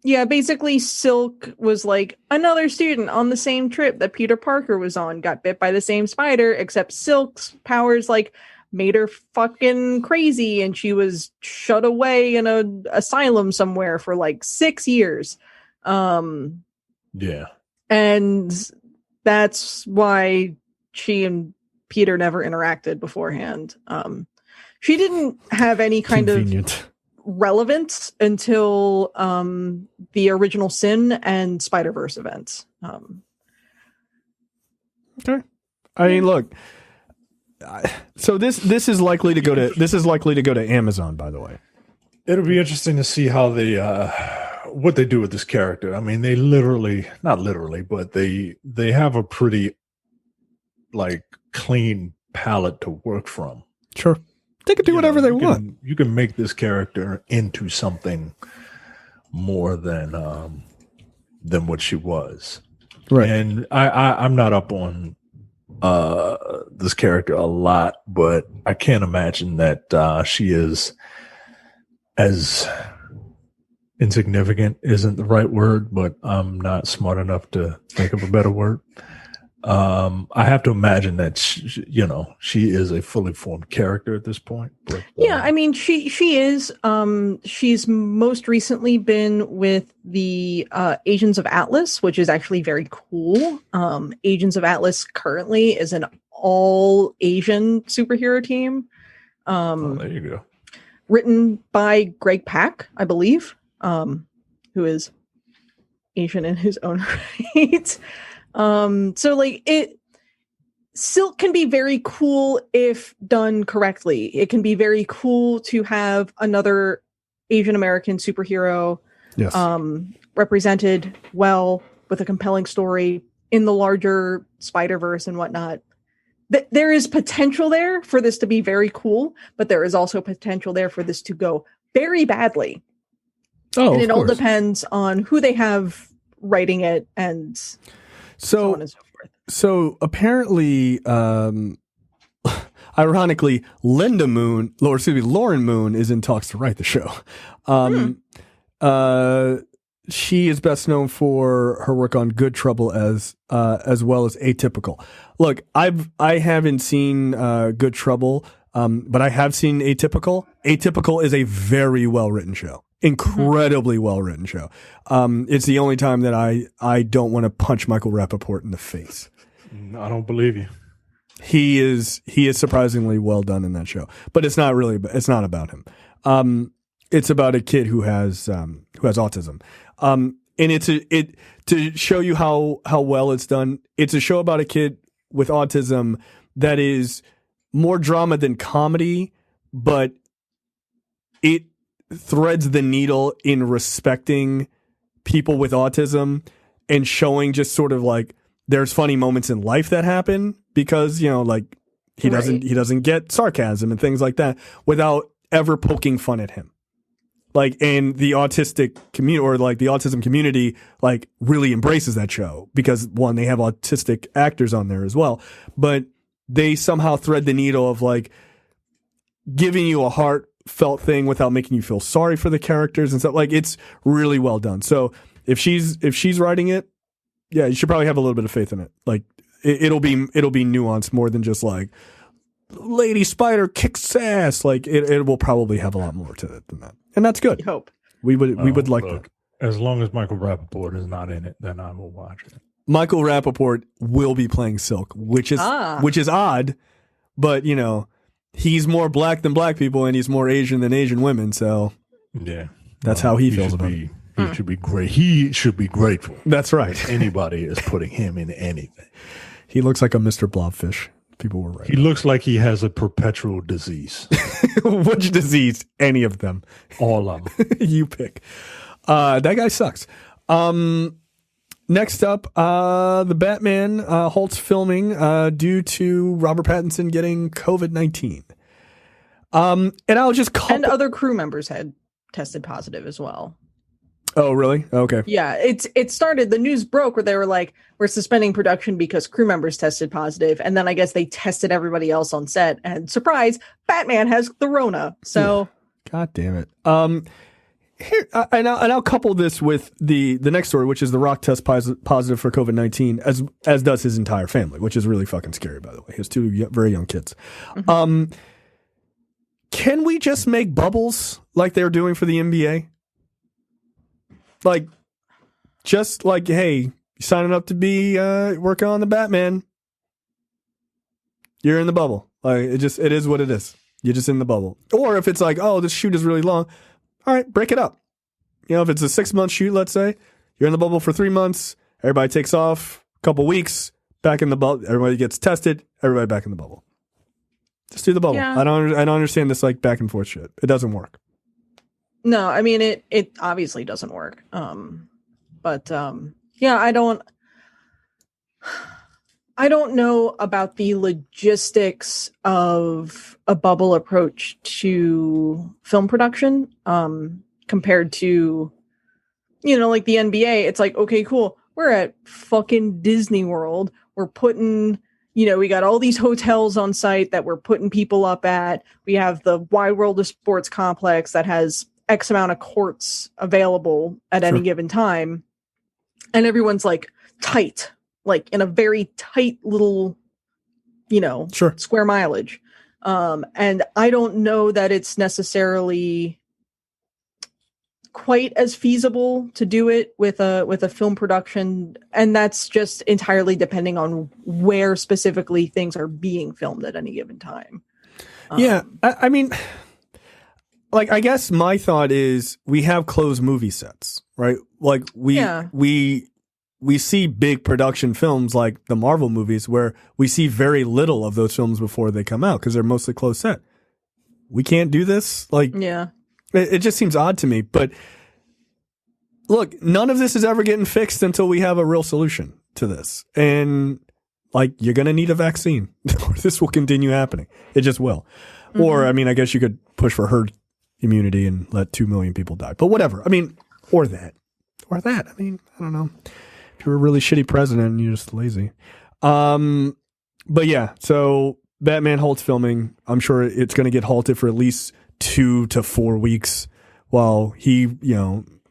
Speaker 3: Yeah, basically Silk was like another student on the same trip that Peter Parker was on, got bit by the same spider, except Silk's powers like made her fucking crazy and she was shut away in an asylum somewhere for like 6 years.
Speaker 2: Yeah.
Speaker 3: And that's why she and Peter never interacted beforehand. She didn't have any kind of relevance until the original Sin and Spider-Verse events.
Speaker 1: Okay. I mean, look. So this is likely to go to Amazon, by the way.
Speaker 2: It'll be interesting to see how they what they do with this character. I mean, they not literally, but they have a pretty like clean palette to work from.
Speaker 1: Sure. They can do whatever they want.
Speaker 2: You can make this character into something more than what she was.
Speaker 1: Right.
Speaker 2: And I'm not up on this character a lot, but I can't imagine that she is as insignificant isn't the right word, but I'm not smart enough to think of a better word. I have to imagine that she is a fully formed character at this point. But,
Speaker 3: Yeah, I mean she is. She's most recently been with the Agents of Atlas, which is actually very cool. Agents of Atlas currently is an all Asian superhero team.
Speaker 2: there you go.
Speaker 3: Written by Greg Pak, I believe, who is Asian in his own right. So like Silk can be very cool if done correctly. It can be very cool to have another Asian American superhero
Speaker 1: Yes.
Speaker 3: represented well with a compelling story in the larger Spider-Verse and whatnot. There is potential there for this to be very cool, but there is also potential there for this to go very badly.
Speaker 1: Oh,
Speaker 3: and it
Speaker 1: of
Speaker 3: all
Speaker 1: course.
Speaker 3: depends on who they have writing it and so on and so forth.
Speaker 1: So apparently, ironically, Lauren Moon is in talks to write the show. She is best known for her work on Good Trouble as well as Atypical. Look, I haven't seen Good Trouble, but I have seen Atypical. Atypical is a very well written show. Incredibly well written show. It's the only time that I don't want to punch Michael Rappaport in the face.
Speaker 2: I don't believe you.
Speaker 1: He is surprisingly well done in that show, but it's not about him. It's about a kid who has autism. And it's to show you how well it's done. It's a show about a kid with autism that is more drama than comedy, but it threads the needle in respecting people with autism and showing just sort of like there's funny moments in life that happen because, like he doesn't get sarcasm and things like that without ever poking fun at him. Like, and the autistic community or like the autism community, like really embraces that show because one, they have autistic actors on there as well, but they somehow thread the needle of like giving you a heartfelt thing without making you feel sorry for the characters and stuff. Like, it's really well done. So if she's writing it, yeah, you should probably have a little bit of faith in it. Like it'll be nuanced more than just like Lady Spider kicks ass. Like it will probably have a lot more to it than that. And that's good.
Speaker 3: I hope.
Speaker 1: We would like that.
Speaker 2: As long as Michael Rappaport is not in it, then I will watch it.
Speaker 1: Michael Rappaport will be playing Silk, which is odd, but he's more black than black people and he's more Asian than Asian women, so
Speaker 2: yeah.
Speaker 1: That's how he feels about it.
Speaker 2: He should be great. He should be grateful.
Speaker 1: That's right.
Speaker 2: Anybody is putting him in anything.
Speaker 1: He looks like a Mr. Blobfish. People were right.
Speaker 2: He looks like he has a perpetual disease.
Speaker 1: Which disease? Any of them.
Speaker 2: All of them.
Speaker 1: You pick. That guy sucks. Next up, the Batman halts filming due to Robert Pattinson getting COVID-19. And I'll just
Speaker 3: and other crew members had tested positive as well.
Speaker 1: Oh, really? Okay.
Speaker 3: Yeah, it started, the news broke where they were like, we're suspending production because crew members tested positive, and then I guess they tested everybody else on set, and surprise, Batman has the Rona. So,
Speaker 1: God damn it. Here, and I'll couple this with the next story, which is The Rock tests positive for COVID-19, as does his entire family, which is really fucking scary, by the way. He has two very young kids. Mm-hmm. Can we just make bubbles like they're doing for the NBA? Like, just like, hey, you signing up to be working on the Batman, you're in the bubble. Like, it is what it is. You're just in the bubble. Or if it's like, oh, this shoot is really long, all right, break it up. If it's a 6-month shoot, let's say, you're in the bubble for 3 months, everybody takes off a couple weeks, back in the bubble, everybody gets tested, everybody back in the bubble. Just do the bubble.
Speaker 3: Yeah.
Speaker 1: I don't understand this like back and forth shit. It doesn't work.
Speaker 3: No, I mean it obviously doesn't work. Yeah, I don't know about the logistics of a bubble approach to film production compared to like the NBA. It's like, okay, cool. We're at fucking Disney World. We're putting we got all these hotels on site that we're putting people up at. We have the Wide World of Sports complex that has X amount of courts available at any given time. And everyone's like tight like in a very tight little,
Speaker 1: Sure.
Speaker 3: square mileage. And I don't know that it's necessarily quite as feasible to do it with a film production, and that's just entirely depending on where specifically things are being filmed at any given time.
Speaker 1: Yeah, I mean, like, I guess my thought is we have closed movie sets, right? Like we see big production films like the Marvel movies where we see very little of those films before they come out because they're mostly closed set. We can't do this. Like,
Speaker 3: yeah.
Speaker 1: It just seems odd to me. But look, none of this is ever getting fixed until we have a real solution to this. And like, you're going to need a vaccine or this will continue happening. It just will. Mm-hmm. Or, I mean, I guess you could push for herd immunity and let 2 million people die. But whatever. I mean, or that. I mean, I don't know. If you're a really shitty president and you're just lazy. But yeah, so Batman halts filming. I'm sure it's going to get halted for at least 2 to 4 weeks while he,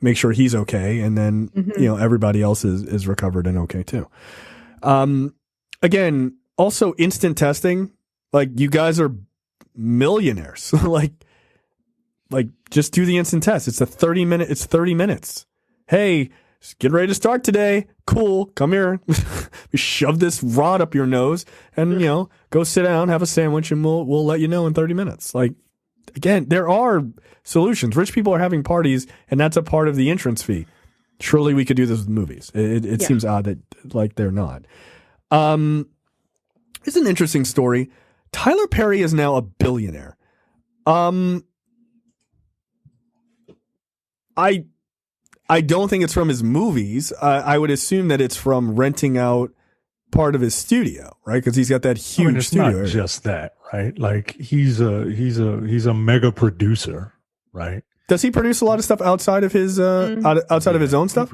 Speaker 1: make sure he's okay. And then, everybody else is recovered and okay too. Again, also instant testing. Like, you guys are millionaires. like just do the instant test. It's 30 minutes. Hey, get ready to start today. Cool. Come here. Shove this rod up your nose and, go sit down, have a sandwich, and we'll let you know in 30 minutes. Like, again, there are solutions. Rich people are having parties, and that's a part of the entrance fee. Surely we could do this with movies. It seems odd that, like, they're not. It's an interesting story. Tyler Perry is now a billionaire. I don't think it's from his movies. I would assume that it's from renting out part of his studio, right? Because he's got that huge
Speaker 2: it's
Speaker 1: studio
Speaker 2: not
Speaker 1: area.
Speaker 2: just that, right? Like, he's a mega producer, right?
Speaker 1: Does he produce a lot of stuff outside of his outside of his own stuff?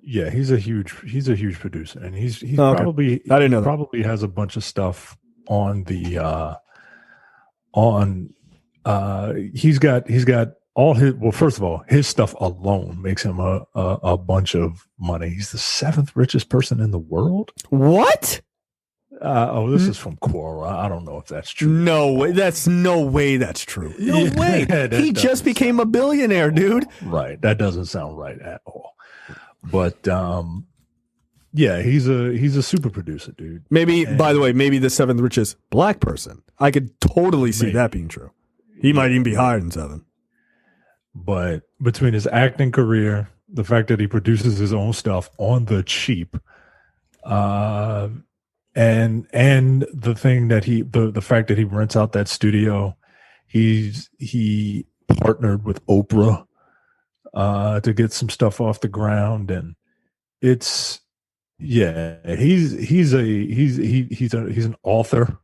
Speaker 2: Yeah, he's a huge producer, and he's
Speaker 1: okay.
Speaker 2: probably
Speaker 1: I didn't know
Speaker 2: probably has a bunch of stuff on the he's got all his, well, first of all, his stuff alone makes him a bunch of money. He's the 7th richest person in the world.
Speaker 1: What?
Speaker 2: This is from Quora. I don't know if that's true.
Speaker 1: No way. That's no way. That's true. No way. He just became a billionaire, dude.
Speaker 2: Right. That doesn't sound right at all. But yeah, he's a super producer, dude.
Speaker 1: Maybe. By the way, maybe the 7th richest black person. I could totally see that being true. He might even be higher than 7.
Speaker 2: But between his acting career, the fact that he produces his own stuff on the cheap, and the thing that the fact that he rents out that studio, he partnered with Oprah to get some stuff off the ground, and he's an author.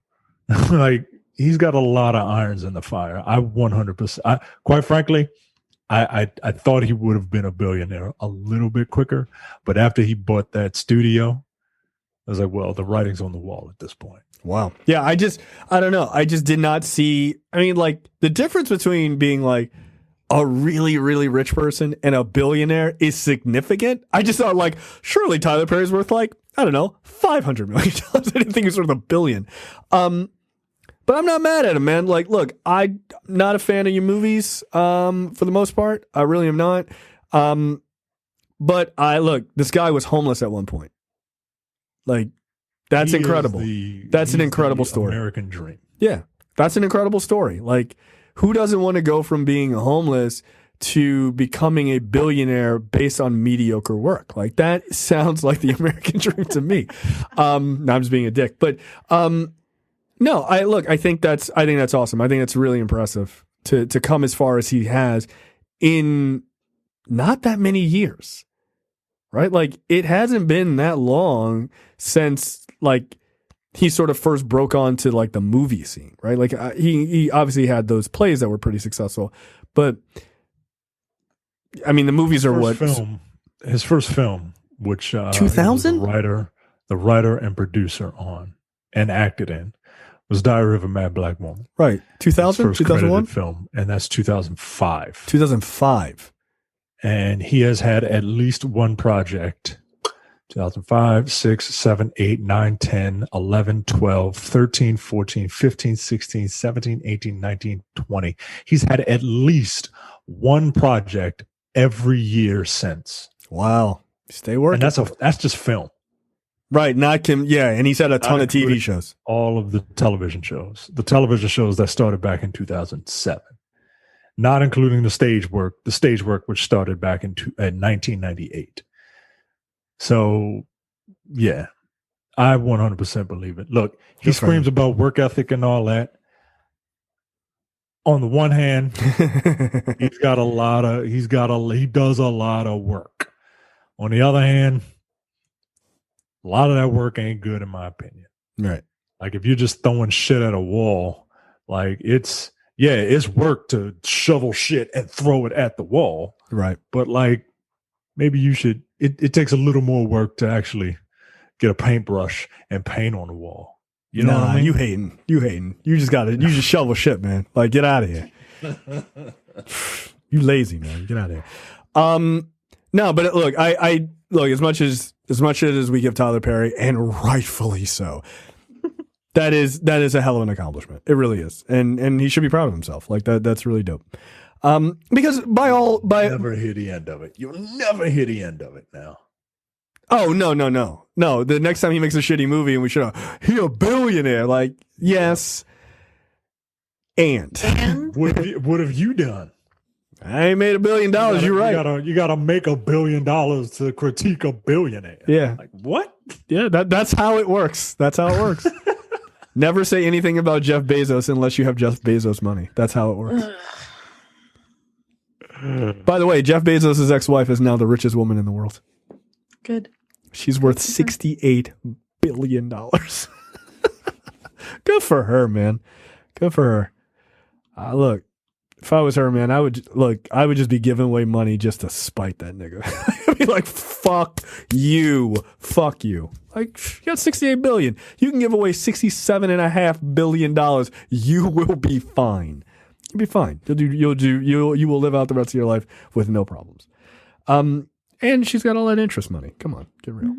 Speaker 2: Like, he's got a lot of irons in the fire. I 100%. Quite frankly, I thought he would have been a billionaire a little bit quicker, but after he bought that studio, I was like, well, the writing's on the wall at this point.
Speaker 1: Wow. Yeah, I don't know. I just did not see. I mean, like, the difference between being like a really, really rich person and a billionaire is significant. I just thought, like, surely Tyler Perry's worth, like, I don't know, $500 million. I didn't think he was worth $1 billion. But I'm not mad at him, man. Like, look, I'm not a fan of your movies for the most part. I really am not. But this guy was homeless at one point. Like, that's incredible. That's an incredible story.
Speaker 2: American dream.
Speaker 1: Yeah, that's an incredible story. Like, who doesn't want to go from being homeless to becoming a billionaire based on mediocre work? Like, that sounds like the American dream to me. I'm just being a dick, but no, I think that's awesome. I think that's really impressive to come as far as he has in not that many years, right? Like, it hasn't been that long since, like, he sort of first broke onto, like, the movie scene, right? Like, he obviously had those plays that were pretty successful, but I mean, the movies are
Speaker 2: his first film, which
Speaker 1: 2000,
Speaker 2: the writer and producer on and acted in, was Diary of a Mad Black Woman.
Speaker 1: Right. 2000, 2001
Speaker 2: film, and that's 2005.
Speaker 1: 2005.
Speaker 2: And he has had at least one project 2005, 6, 7, 8, 9, 10, 11, 12, 13, 14, 15, 16, 17, 18, 19, 20. He's had at least one project every year since.
Speaker 1: Wow. Stay working.
Speaker 2: And that's just film.
Speaker 1: Right. And he's had a ton of TV shows.
Speaker 2: All of the television shows. The television shows that started back in 2007. Not including the stage work which started back in 1998. So, yeah, I 100% believe it. Look, he screams about work ethic and all that. On the one hand, he does a lot of work. On the other hand, a lot of that work ain't good in my opinion.
Speaker 1: Right.
Speaker 2: Like if you're just throwing shit at a wall, like it's work to shovel shit and throw it at the wall.
Speaker 1: Right.
Speaker 2: But like maybe you should, it takes a little more work to actually get a paintbrush and paint on the wall. You know what I mean?
Speaker 1: You hating. You just shovel shit, man. Like, get out of here. You lazy, man. Get out of here. No, but look, I look, as much as we give Tyler Perry, and rightfully so, that is a hell of an accomplishment. It really is. And he should be proud of himself. Like that's really dope. Because you'll
Speaker 2: never hear the end of it. You'll never hear the end of it now.
Speaker 1: Oh, no. No, the next time he makes a shitty movie and we should he a billionaire. Like, yes. And
Speaker 2: what have you done?
Speaker 1: I ain't made $1 billion. You're right.
Speaker 2: You gotta make $1 billion to critique a billionaire.
Speaker 1: Yeah.
Speaker 2: Like what?
Speaker 1: Yeah, that's how it works. That's how it works. Never say anything about Jeff Bezos unless you have Jeff Bezos money. That's how it works. By the way, Jeff Bezos' ex-wife is now the richest woman in the world.
Speaker 3: Good.
Speaker 1: She's worth $68 billion. Good for her, man. Good for her. Look, if I was her, man, I would just be giving away money just to spite that nigga. I'd be like, fuck you. Like, you got $68 billion. You can give away $67.5 billion. You will be fine. You'll be fine. You will live out the rest of your life with no problems. And she's got all that interest money. Come on, get real.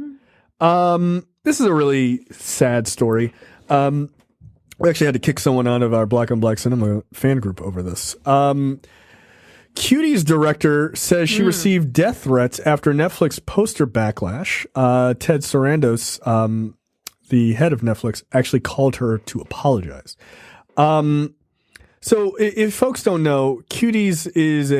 Speaker 1: Mm-hmm. This is a really sad story. We actually had to kick someone out of our Black on Black Cinema fan group over this. Cutie's director says she received death threats after Netflix poster backlash. Ted Sarandos, the head of Netflix, actually called her to apologize. So if folks don't know, Cuties is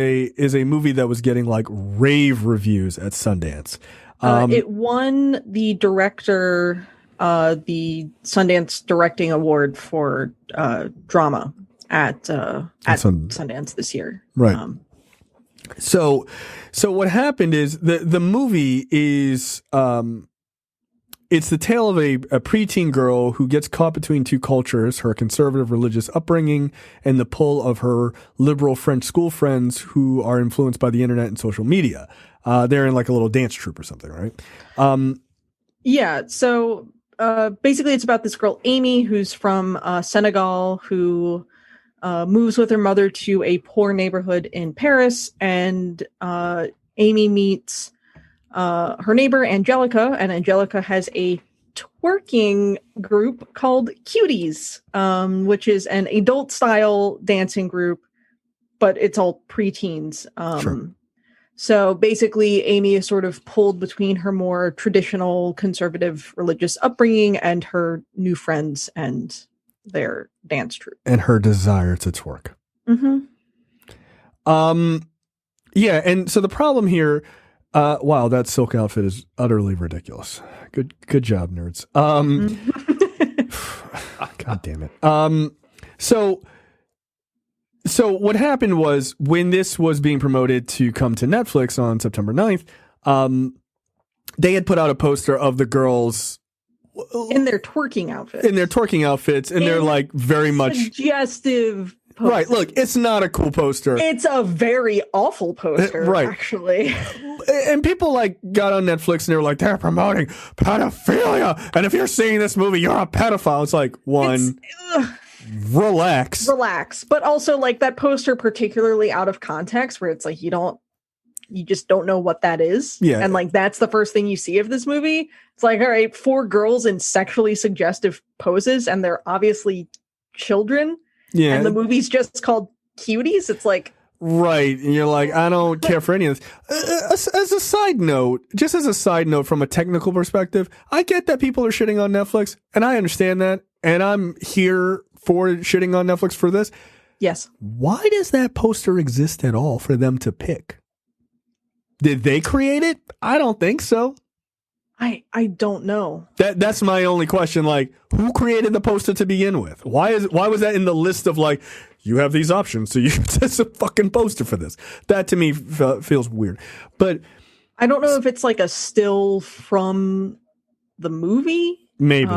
Speaker 1: a movie that was getting like rave reviews at Sundance.
Speaker 3: It won the director, the Sundance Directing Award for drama at Sundance this year.
Speaker 1: Right. So what happened is the movie is it's the tale of a preteen girl who gets caught between two cultures, her conservative religious upbringing and the pull of her liberal French school friends who are influenced by the internet and social media. They're in like a little dance troupe or something, right?
Speaker 3: Yeah. So basically it's about this girl, Amy, who's from Senegal, who moves with her mother to a poor neighborhood in Paris. And Amy meets her neighbor Angelica, and Angelica has a twerking group called Cuties, which is an adult style dancing group, but it's all preteens.
Speaker 1: Sure.
Speaker 3: So basically Amy is sort of pulled between her more traditional conservative religious upbringing and her new friends and their dance troupe.
Speaker 1: And her desire to twerk.
Speaker 3: Mm-hmm.
Speaker 1: Yeah, and so the problem here, wow, that silk outfit is utterly ridiculous. Good job, nerds. God damn it. So what happened was when this was being promoted to come to Netflix on September 9th, they had put out a poster of the girls
Speaker 3: in their twerking
Speaker 1: outfits. And they're like very much
Speaker 3: suggestive poster.
Speaker 1: Right. Look, it's not a cool poster.
Speaker 3: It's a very awful poster,
Speaker 1: right.
Speaker 3: Actually.
Speaker 1: And people like got on Netflix and they were like, they're promoting pedophilia. And if you're seeing this movie, you're a pedophile. It's like, relax.
Speaker 3: But also like that poster, particularly out of context, where it's like, you don't you just don't know what that is.
Speaker 1: Yeah.
Speaker 3: And like that's the first thing you see of this movie. It's like, all right, 4 girls in sexually suggestive poses, and they're obviously children.
Speaker 1: Yeah.
Speaker 3: And the movie's just called Cuties. It's like,
Speaker 1: right. And you're like, I don't care for any of this. As a side note, from a technical perspective, I get that people are shitting on Netflix, and I understand that. And I'm here for shitting on Netflix for this.
Speaker 3: yes.
Speaker 1: Why does that poster exist at all for them to pick? Did they create it? I don't think so.
Speaker 3: I don't know.
Speaker 1: That's my only question. Like, who created the poster to begin with? Why was that in the list of like, you have these options, so you there's a fucking poster for this? That to me feels weird. But
Speaker 3: I don't know if it's like a still from the movie.
Speaker 1: maybe.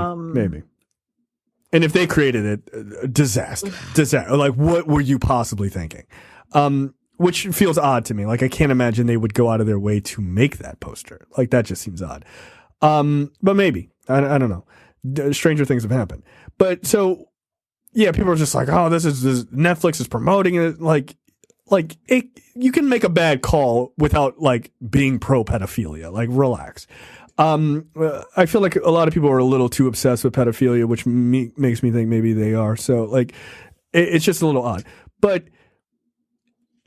Speaker 1: And if they created it, disaster. Like, what were you possibly thinking? Which feels odd to me. Like, I can't imagine they would go out of their way to make that poster. Like, that just seems odd. But maybe. I don't know. Stranger things have happened. But so, yeah, people are just like, oh, this Netflix is promoting it. Like you can make a bad call without like being pro pedophilia. Like, relax. I feel like a lot of people are a little too obsessed with pedophilia, which makes me think maybe they are. So like, it's just a little odd. But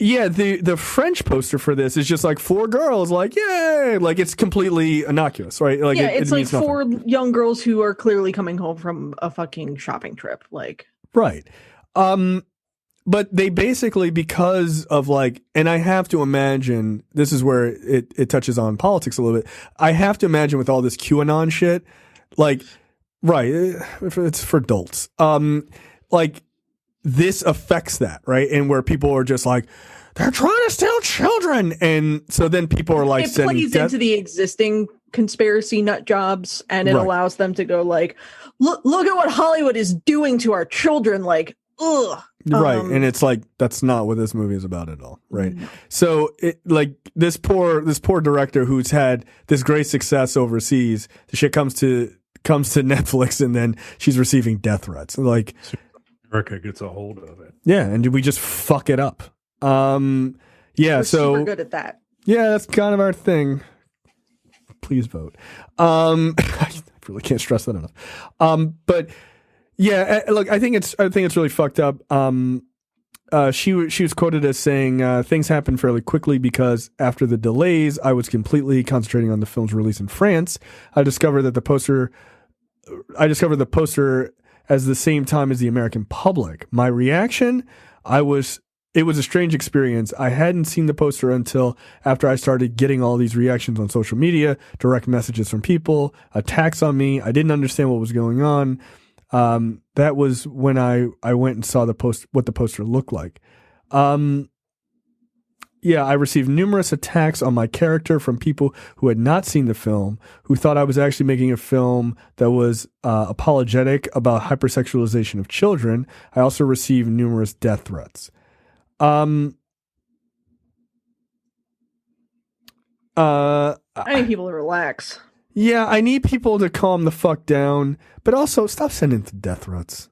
Speaker 1: yeah, the French poster for this is just like 4 girls, like, yay! Like, it's completely innocuous, right? Like,
Speaker 3: Yeah, it's like
Speaker 1: means nothing.
Speaker 3: 4 young girls who are clearly coming home from a fucking shopping trip. Like,
Speaker 1: Right. But they basically, because of like, and I have to imagine, this is where it touches on politics a little bit. I have to imagine with all this QAnon shit, like, right, it's for adults. Like, this affects that, right? And where people are just like, they're trying to steal children. And so then people are like,
Speaker 3: it plays into the existing conspiracy nut jobs, and it
Speaker 1: Right.
Speaker 3: allows them to go like, look at what Hollywood is doing to our children. Like, ugh.
Speaker 1: Right. And it's like, that's not what this movie is about at all. Right.
Speaker 3: No.
Speaker 1: So it, like, this poor director who's had this great success overseas, the shit comes to Netflix, and then she's receiving death threats. Like,
Speaker 2: America gets a hold of it.
Speaker 1: yeah. And we just fuck it up. Yeah.
Speaker 3: We're
Speaker 1: So
Speaker 3: super good at that.
Speaker 1: yeah, that's kind of our thing. Please vote. I really can't stress that enough. But yeah, look, I think it's really fucked up. She was quoted as saying, things happened fairly quickly because after the delays, I was completely concentrating on the film's release in France. I discovered the poster as the same time as the American public. My reaction, it was a strange experience. I hadn't seen the poster until after I started getting all these reactions on social media, direct messages from people, attacks on me. I didn't understand what was going on. That was when I went and saw what the poster looked like. Yeah, I received numerous attacks on my character from people who had not seen the film, who thought I was actually making a film that was apologetic about hypersexualization of children. I also received numerous death threats. I
Speaker 3: need people to relax.
Speaker 1: Yeah, I need people to calm the fuck down, but also stop sending the death threats.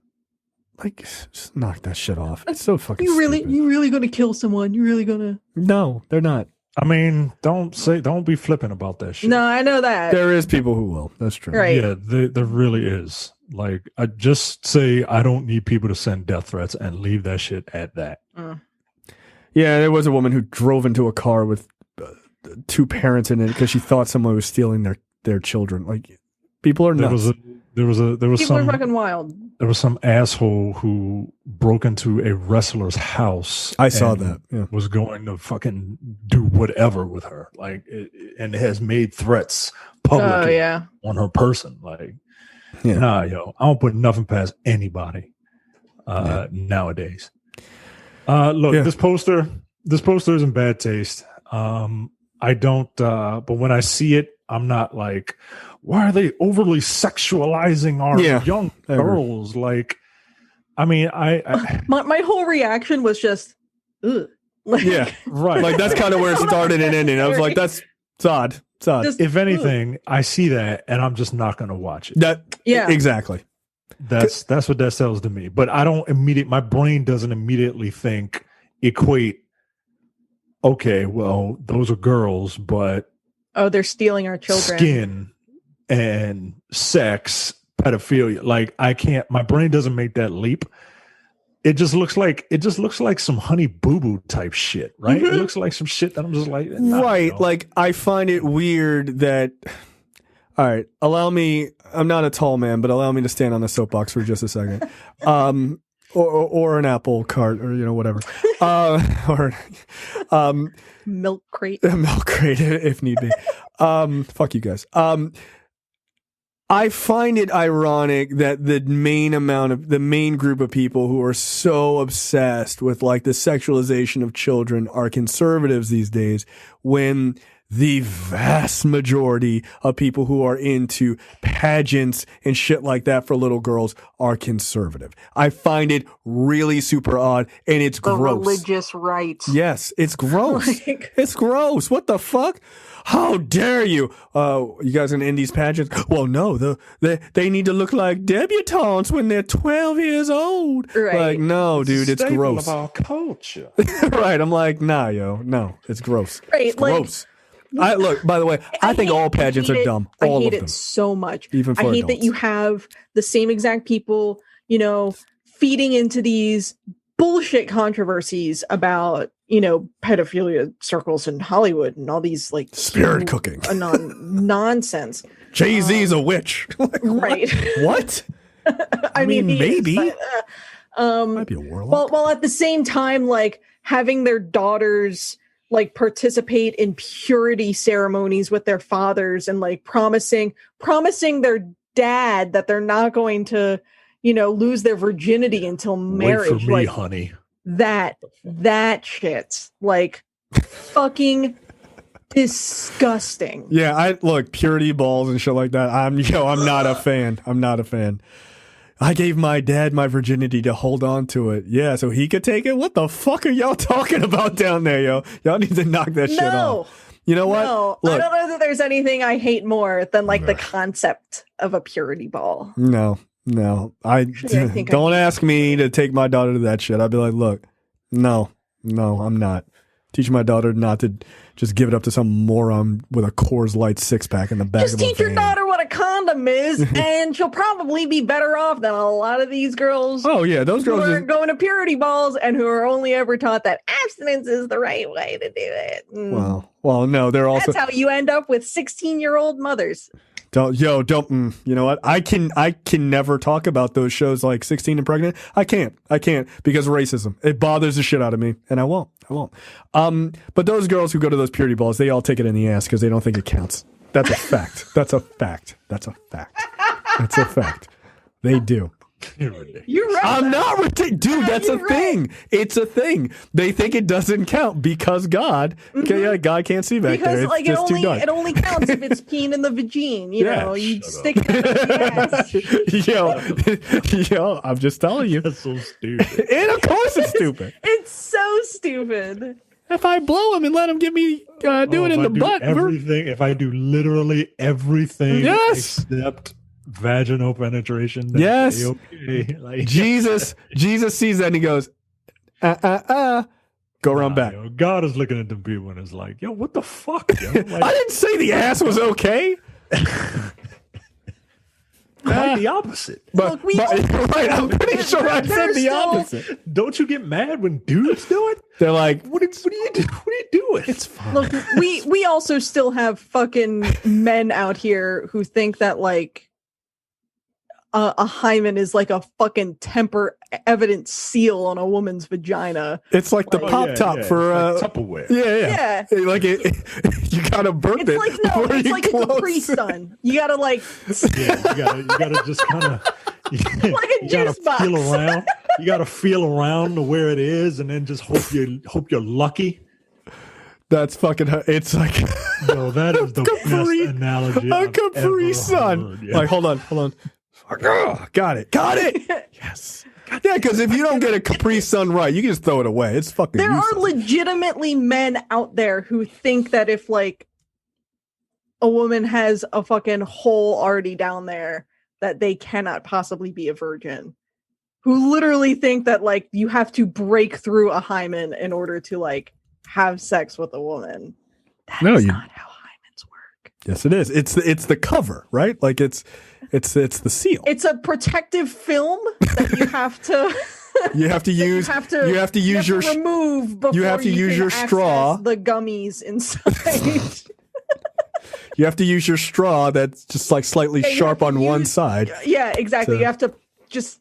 Speaker 1: Like, just knock that shit off. It's so fucking stupid.
Speaker 3: You really gonna kill someone? You really gonna?
Speaker 1: No, they're not.
Speaker 2: I mean, don't be flippant about that shit.
Speaker 3: No, I know that.
Speaker 1: There is people who will. That's true.
Speaker 3: Right.
Speaker 2: Yeah, there really is. Like, I just say I don't need people to send death threats and leave that shit at that.
Speaker 1: Yeah, there was a woman who drove into a car with 2 parents in it because she thought someone was stealing their children. Like, people are nuts.
Speaker 2: There was
Speaker 3: People
Speaker 2: some
Speaker 3: are fucking wild.
Speaker 2: There was some asshole who broke into a wrestler's house.
Speaker 1: I saw
Speaker 2: and
Speaker 1: that. Yeah.
Speaker 2: was going to fucking do whatever with her, like, and has made threats publicly on her person. Like, nah, yo, I don't put nothing past anybody nowadays. Look, this poster is in bad taste. I don't, but when I see it, I'm not like, why are they overly sexualizing our young girls? Like, I mean,
Speaker 3: my whole reaction was just, ugh. Like,
Speaker 1: yeah, right. Like, that's kind of where it started and ended. I was like, it's odd. It's odd.
Speaker 3: Just,
Speaker 2: if anything, I see that and I'm just not going to watch it.
Speaker 1: Exactly.
Speaker 2: That's what that sells to me. But I don't my brain doesn't immediately equate okay, well, those are girls, but
Speaker 3: Oh, they're stealing our children.
Speaker 2: skin and sex, pedophilia. Like I can't. My brain doesn't make that leap. It just looks like some Honey Boo Boo type shit, right? It looks like some shit that I'm just like, nah,
Speaker 1: Right.
Speaker 2: you know.
Speaker 1: Like, I find it weird that. All right. Allow me. I'm not a tall man, but allow me to stand on the soapbox for just a second. Or an apple cart or, whatever. Or
Speaker 3: Milk crate.
Speaker 1: a milk crate if need be. Fuck you guys. I find it ironic that the main group of people who are so obsessed with like the sexualization of children are conservatives these days, when the vast majority of people who are into pageants and shit like that for little girls are conservative. I find it really super odd, and it's
Speaker 3: The
Speaker 1: gross.
Speaker 3: religious rights.
Speaker 1: Yes, it's gross.
Speaker 3: Like-
Speaker 1: It's gross. What the fuck? How dare you? You guys in these pageants? Well, no, they need to look like debutantes when they're 12 years old.
Speaker 3: Right.
Speaker 1: Like, no, dude, it's
Speaker 2: Staple
Speaker 1: gross.
Speaker 2: of our culture.
Speaker 1: Right. I'm like, nah, yo, no, it's gross.
Speaker 3: Right,
Speaker 1: It's
Speaker 3: like-
Speaker 1: gross. Look, by the way, I think all pageants are dumb. All
Speaker 3: I hate
Speaker 1: of them.
Speaker 3: it so much.
Speaker 1: Even for
Speaker 3: I hate that
Speaker 1: adults.
Speaker 3: you have the same exact people, feeding into these bullshit controversies about, pedophilia circles in Hollywood and all these like
Speaker 1: Spirit cooking.
Speaker 3: Nonsense.
Speaker 1: Jay-Z's a witch. Like,
Speaker 3: Right.
Speaker 1: What?
Speaker 3: I mean, he is,
Speaker 1: maybe.
Speaker 3: but,
Speaker 1: Might be a warlock.
Speaker 3: while at the same time, like having their daughters like participate in purity ceremonies with their fathers and like promising their dad that they're not going to, lose their virginity until marriage.
Speaker 2: Wait for me,
Speaker 3: like
Speaker 2: honey.
Speaker 3: that shit, like fucking disgusting.
Speaker 1: Yeah, I look purity balls and shit like that. I'm not a fan. I'm not a fan. I gave my dad my virginity to hold on to it. Yeah, so he could take it. What the fuck are y'all talking about down there, yo? Y'all need to knock that shit off. You know what?
Speaker 3: No,
Speaker 1: Look,
Speaker 3: I don't know that there's anything I hate more than like the concept of a purity ball.
Speaker 1: No. I
Speaker 3: think
Speaker 1: don't ask me to take my daughter to that shit. I'd be like, look, no, I'm not. Teach my daughter not to just give it up to some moron with a Coors Light six-pack in the back
Speaker 3: Just
Speaker 1: of a
Speaker 3: teach your
Speaker 1: van.
Speaker 3: daughter what a condom is, and she'll probably be better off than a lot of these girls
Speaker 1: Oh, yeah, those
Speaker 3: who
Speaker 1: girls
Speaker 3: are
Speaker 1: just...
Speaker 3: going to purity balls and who are only ever taught that abstinence is the right way to do it.
Speaker 1: Well, no, they're also...
Speaker 3: That's how you end up with 16-year-old mothers.
Speaker 1: Don't. You know what? I can never talk about those shows like 16 and Pregnant. I can't because of racism. It bothers the shit out of me, and I won't. But those girls who go to those purity balls, they all take it in the ass because they don't think it counts. That's a fact. That's a fact. They do.
Speaker 2: You're ridiculous.
Speaker 3: You're right.
Speaker 1: I'm not ridiculous. Dude, that's a
Speaker 3: You're
Speaker 1: thing. It's a thing. They think it doesn't count because God, okay, yeah, God can't see back
Speaker 3: Because
Speaker 1: there. It's
Speaker 3: like
Speaker 1: just too dark.
Speaker 3: it only counts if it's peen in the vagine. You
Speaker 1: Yeah,
Speaker 3: know, you
Speaker 2: shut
Speaker 3: stick it up the ass.
Speaker 1: yo, I'm just telling you.
Speaker 2: That's so stupid.
Speaker 1: And of course it's stupid.
Speaker 3: It's so stupid.
Speaker 1: If I blow him and let him get me do it in the butt.
Speaker 2: Everything. If I do literally everything,
Speaker 1: Yes.
Speaker 2: except vaginal penetration. then
Speaker 1: Yes.
Speaker 2: okay. Like,
Speaker 1: Jesus sees that and he goes, go around back.
Speaker 2: yo, God is looking at the people and is like, yo, what the fuck? Yo?
Speaker 1: I
Speaker 2: Like,
Speaker 1: didn't say the ass was okay.
Speaker 2: quite the opposite.
Speaker 1: But,
Speaker 3: Look,
Speaker 1: right, I'm pretty sure I said
Speaker 3: there's
Speaker 1: the
Speaker 3: still-
Speaker 1: opposite.
Speaker 2: Don't you get mad when dudes do it?
Speaker 1: They're like,
Speaker 2: What are you do? What are you doing?
Speaker 1: it's fine.
Speaker 3: Look, we also still have fucking men out here who think that like a hymen is like a fucking temper evidence seal on a woman's vagina.
Speaker 1: It's like the
Speaker 3: Oh,
Speaker 1: pop top for
Speaker 2: It's like Tupperware.
Speaker 1: yeah. Like you gotta burp
Speaker 3: It's
Speaker 1: it.
Speaker 3: like no,
Speaker 1: before
Speaker 3: it's
Speaker 1: you
Speaker 3: like a
Speaker 1: close
Speaker 3: Capri
Speaker 1: it.
Speaker 3: Sun. You gotta like
Speaker 2: Yeah, you gotta just kind of
Speaker 3: like a
Speaker 2: you gotta
Speaker 3: juice box.
Speaker 2: feel around. You gotta feel around to where it is, and then just hope you're lucky.
Speaker 1: That's fucking. It's like
Speaker 2: Yo, that is the
Speaker 1: Capri-
Speaker 2: best analogy.
Speaker 1: a
Speaker 2: I've
Speaker 1: Capri
Speaker 2: ever
Speaker 1: Sun.
Speaker 2: heard, yeah.
Speaker 1: Like, hold on. Got it. Yes. Yeah, because if you don't get a Capri Sun right, you can just throw it away. It's fucking.
Speaker 3: There
Speaker 1: useless.
Speaker 3: are legitimately men out there who think that if like a woman has a fucking hole already down there, that they cannot possibly be a virgin. Who literally think that like you have to break through a hymen in order to like have sex with a woman. That's
Speaker 1: No,
Speaker 3: not how hymens work.
Speaker 1: Yes, it is. It's the cover, right? Like it's the seal.
Speaker 3: It's a protective film that you have to.
Speaker 1: You have to use. You have to use your
Speaker 3: remove. Before
Speaker 1: you have to use
Speaker 3: can
Speaker 1: your straw.
Speaker 3: access the gummies inside.
Speaker 1: You have to use your straw that's just like slightly sharp on one side.
Speaker 3: Yeah, exactly. You have to just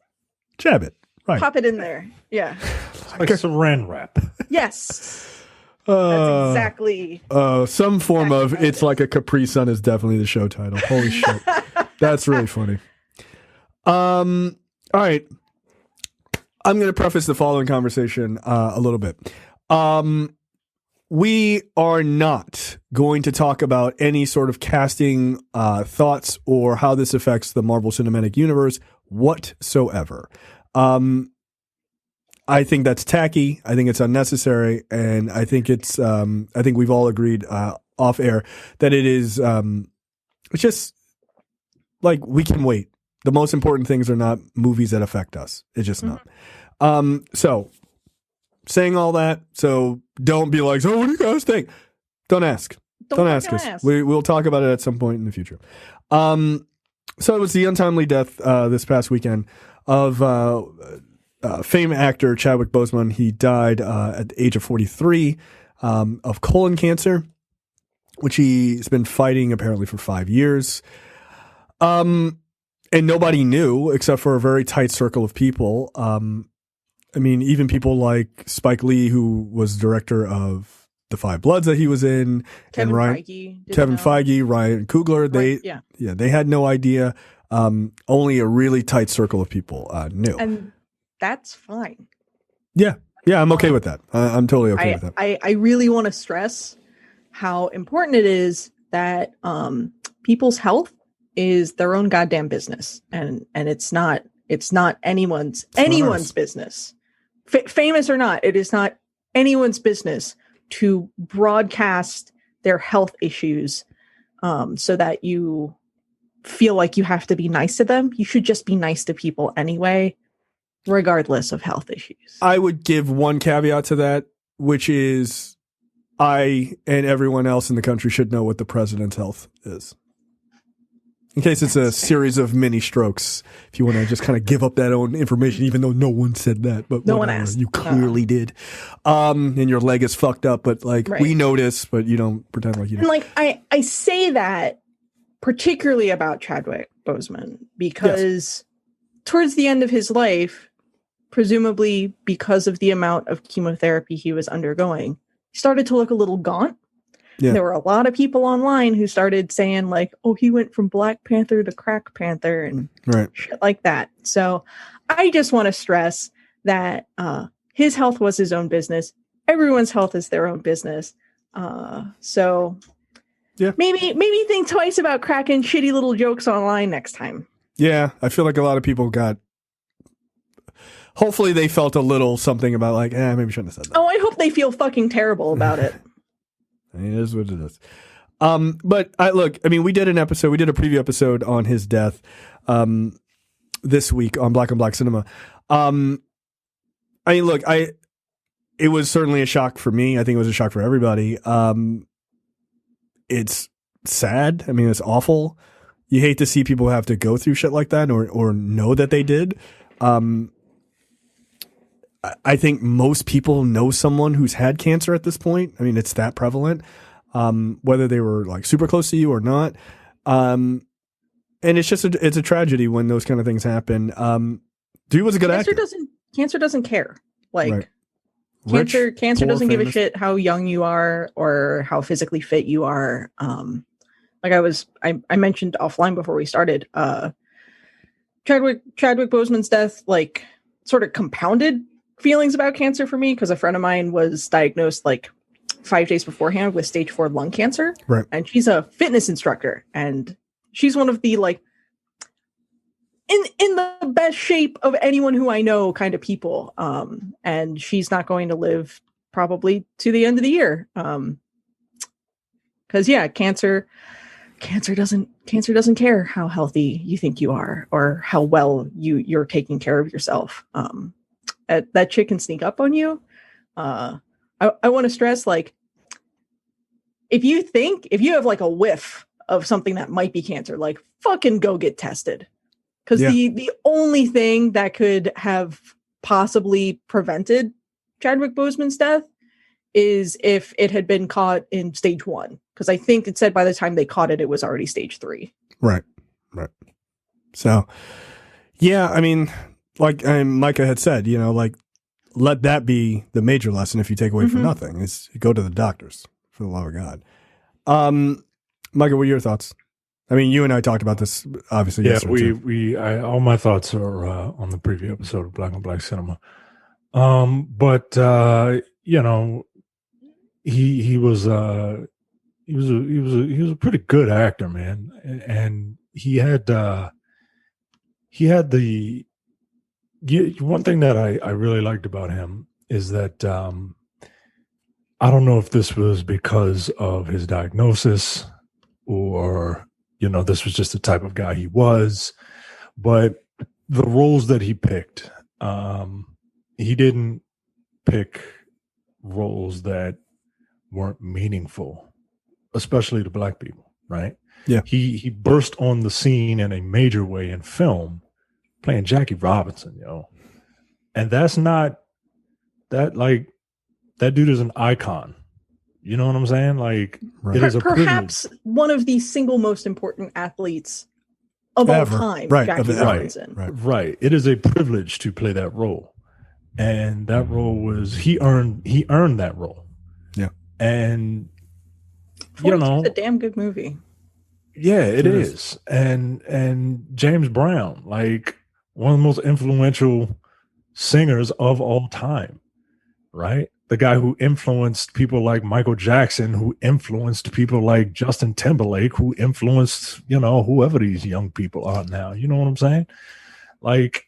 Speaker 1: jab it. Right.
Speaker 3: Pop it in there. Yeah.
Speaker 2: Like saran wrap.
Speaker 3: Yes. That's exactly.
Speaker 1: Some form of it's like a Capri Sun is definitely the show title. Holy shit. That's really funny. All right. I'm going to preface the following conversation a little bit. We are not going to talk about any sort of casting thoughts or how this affects the Marvel Cinematic Universe whatsoever. I think that's tacky. I think it's unnecessary, and I think it's. I think we've all agreed off air that it is. It's just like we can wait. The most important things are not movies that affect us. It's just not. So, saying all that, so don't be like, so what do you guys think? Don't ask. Don't ask us. We'll talk about it at some point in the future. So it was the untimely death this past weekend of famed actor Chadwick Boseman. He died at the age of 43 of colon cancer, which he's been fighting apparently for 5 years. And nobody knew except for a very tight circle of people. I mean, even people like Spike Lee, who was director of The Five Bloods that he was in,
Speaker 3: Kevin
Speaker 1: Feige, Ryan Coogler, they had no idea. Only a really tight circle of people knew.
Speaker 3: And that's fine.
Speaker 1: Yeah, I'm okay with that. I'm totally okay with that.
Speaker 3: I really want to stress how important it is that people's health is their own goddamn business, and it's not anyone's business. Famous or not, it is not anyone's business to broadcast their health issues so that you feel like you have to be nice to them. You should just be nice to people anyway, regardless of health issues.
Speaker 1: I would give one caveat to that, which is I and everyone else in the country should know what the president's health is. In case it's a series of mini strokes, if you want to just kind of give up that own information, even though no one said that, but
Speaker 3: no one asked.
Speaker 1: You clearly did. And your leg is fucked up, but we notice, but you don't pretend like you don't.
Speaker 3: And I say that particularly about Chadwick Boseman because towards the end of his life, presumably because of the amount of chemotherapy he was undergoing, he started to look a little gaunt. Yeah. There were a lot of people online who started saying like, oh, he went from Black Panther to Crack Panther and shit like that. So I just want to stress that his health was his own business. Everyone's health is their own business. So maybe think twice about cracking shitty little jokes online next time.
Speaker 1: Yeah, I feel like a lot of people hopefully they felt a little something about like, maybe shouldn't have said that.
Speaker 3: Oh, I hope they feel fucking terrible about it.
Speaker 1: It is what it is. But we did a preview episode on his death this week on Black on Black Cinema. It was certainly a shock for me. I think it was a shock for everybody. It's sad. I mean, it's awful. You hate to see people have to go through shit like that or know that they did. I think most people know someone who's had cancer at this point. I mean, it's that prevalent, whether they were like super close to you or not. And it's just it's a tragedy when those kind of things happen. Dude was a good actor.
Speaker 3: Cancer doesn't care. Like cancer doesn't give a shit how young you are or how physically fit you are. I mentioned offline before we started, Chadwick Boseman's death, like sort of compounded feelings about cancer for me because a friend of mine was diagnosed like 5 days beforehand with stage 4 lung cancer.
Speaker 1: Right.
Speaker 3: And she's a fitness instructor and she's one of the like in the best shape of anyone who I know kind of people. And she's not going to live probably to the end of the year. Cause cancer doesn't care how healthy you think you are or how well you're taking care of yourself. That chick can sneak up on you. I want to stress, like, if you have like a whiff of something that might be cancer, like, fucking go get tested. Because the only thing that could have possibly prevented Chadwick Boseman's death is if it had been caught in stage 1. Because I think it said by the time they caught it, it was already stage 3.
Speaker 1: Right. So, yeah, I mean, like Micah had said, like, let that be the major lesson if you take away from nothing, is go to the doctors, for the love of God. Micah, what are your thoughts? I mean, you and I talked about this, obviously.
Speaker 2: Yeah,
Speaker 1: yesterday,
Speaker 2: all my thoughts are on the preview episode of Black on Black Cinema. But he was a pretty good actor, man, and he had one thing that I really liked about him is that I don't know if this was because of his diagnosis or this was just the type of guy he was, but the roles that he picked, he didn't pick roles that weren't meaningful, especially to Black people, right?
Speaker 1: Yeah.
Speaker 2: He burst on the scene in a major way in film, playing Jackie Robinson, and that's not that, like, that dude is an icon. You know what I'm saying? Like,
Speaker 1: right.
Speaker 2: It is a
Speaker 3: perhaps
Speaker 2: privilege.
Speaker 3: One of the single most important athletes of all time,
Speaker 1: right?
Speaker 3: Jackie Robinson.
Speaker 2: Right. It is a privilege to play that role, and that role was he earned that role.
Speaker 1: Yeah,
Speaker 2: and
Speaker 3: 42 is a damn good movie.
Speaker 2: Yeah, it is. And James Brown, like, one of the most influential singers of all time, right? The guy who influenced people like Michael Jackson, who influenced people like Justin Timberlake, who influenced, whoever these young people are now. You know what I'm saying? Like,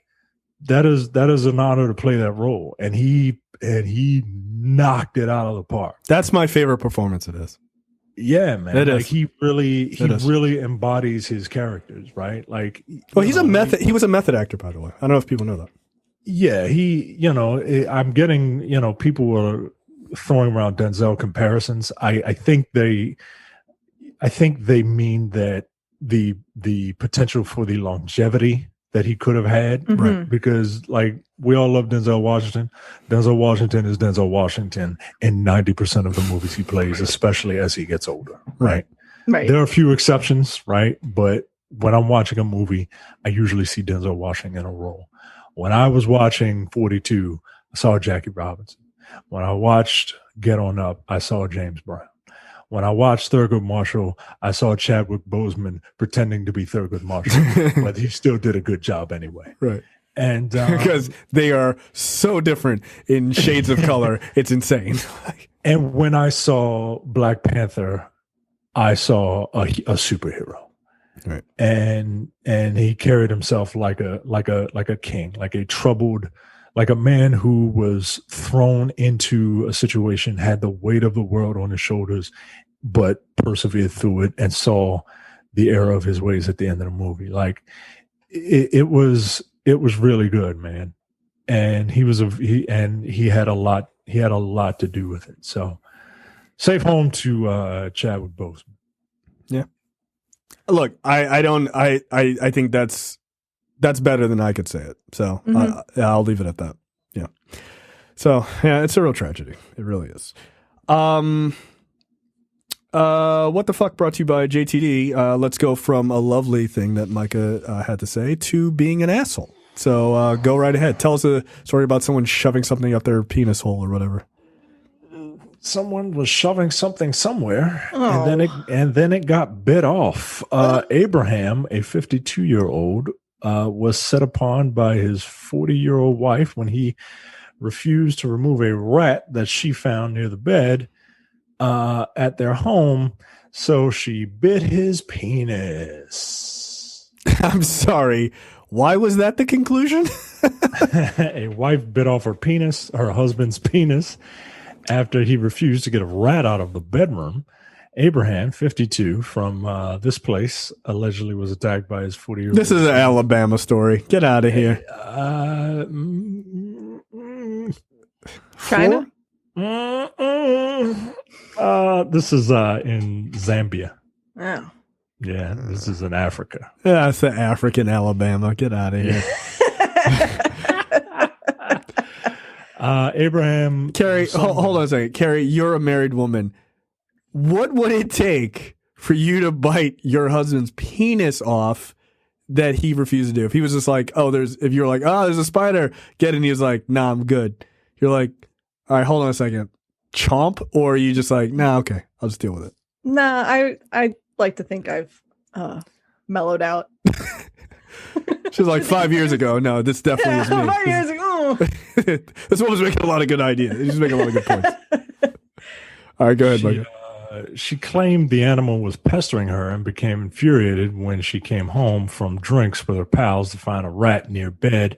Speaker 2: that is an honor to play that role. And he knocked it out of the park.
Speaker 1: That's my favorite performance of this.
Speaker 2: Yeah, man.
Speaker 1: It
Speaker 2: like
Speaker 1: is.
Speaker 2: he really embodies his characters, right? Like,
Speaker 1: well, he was a method actor, by the way. I don't know if people know that.
Speaker 2: Yeah, I'm getting, people were throwing around Denzel comparisons. I think they mean that the potential for the longevity that he could have had, right? Because, like, we all love Denzel Washington. Denzel Washington is Denzel Washington in 90% of the movies he plays, especially as he gets older, right?
Speaker 3: Right.
Speaker 2: There are a few exceptions, right? But when I'm watching a movie, I usually see Denzel Washington in a role. When I was watching 42, I saw Jackie Robinson. When I watched Get On Up, I saw James Brown. When I watched Thurgood Marshall, I saw Chadwick Boseman pretending to be Thurgood Marshall, but he still did a good job anyway.
Speaker 1: Right.
Speaker 2: And
Speaker 1: because they are so different in shades of color, it's insane.
Speaker 2: And when I saw Black Panther, I saw a superhero.
Speaker 1: Right.
Speaker 2: And he carried himself like a king, like a man who was thrown into a situation, had the weight of the world on his shoulders, but persevered through it and saw the error of his ways at the end of the movie. Like, it was really good, man. And he had a lot to do with it. So, safe home to Chadwick Boseman.
Speaker 1: Yeah. Look, I think that's better than I could say it. So I'll leave it at that. Yeah. So yeah, it's a real tragedy. It really is. What the fuck brought to you by JTD. Let's go from a lovely thing that Micah had to say to being an asshole. So go right ahead. Tell us a story about someone shoving something up their penis hole or whatever.
Speaker 2: Someone was shoving something somewhere, and then it got bit off. Abraham, a 52-year-old, was set upon by his 40-year-old wife when he refused to remove a rat that she found near the bed at their home. So she bit his penis.
Speaker 1: I'm sorry. Why was that the conclusion?
Speaker 2: A wife bit off her husband's penis, after he refused to get a rat out of the bedroom. Abraham, 52, from this place, allegedly was attacked by his 40-year-old.
Speaker 1: This is an Alabama story. Get out of here.
Speaker 3: China?
Speaker 2: This is in Zambia.
Speaker 3: Oh.
Speaker 2: Yeah, this is in Africa.
Speaker 1: Yeah, it's the African Alabama. Get out of here.
Speaker 2: Abraham.
Speaker 1: Carrie, hold on a second. Carrie, you're a married woman. What would it take for you to bite your husband's penis off that he refused to do? If he was just like, if you're like, there's a spider, get it. And he was like, nah, I'm good. You're like, all right, hold on a second. Chomp? Or are you just like, nah, okay, I'll just deal with it?
Speaker 3: Nah, I like to think I've mellowed out.
Speaker 1: She's like 5 years ago. No, this definitely is me.
Speaker 3: 5 years ago.
Speaker 1: This woman's making a lot of good ideas. She's making a lot of good points. All right, go ahead, Michael.
Speaker 2: She claimed the animal was pestering her and became infuriated when she came home from drinks with her pals to find a rat near bed.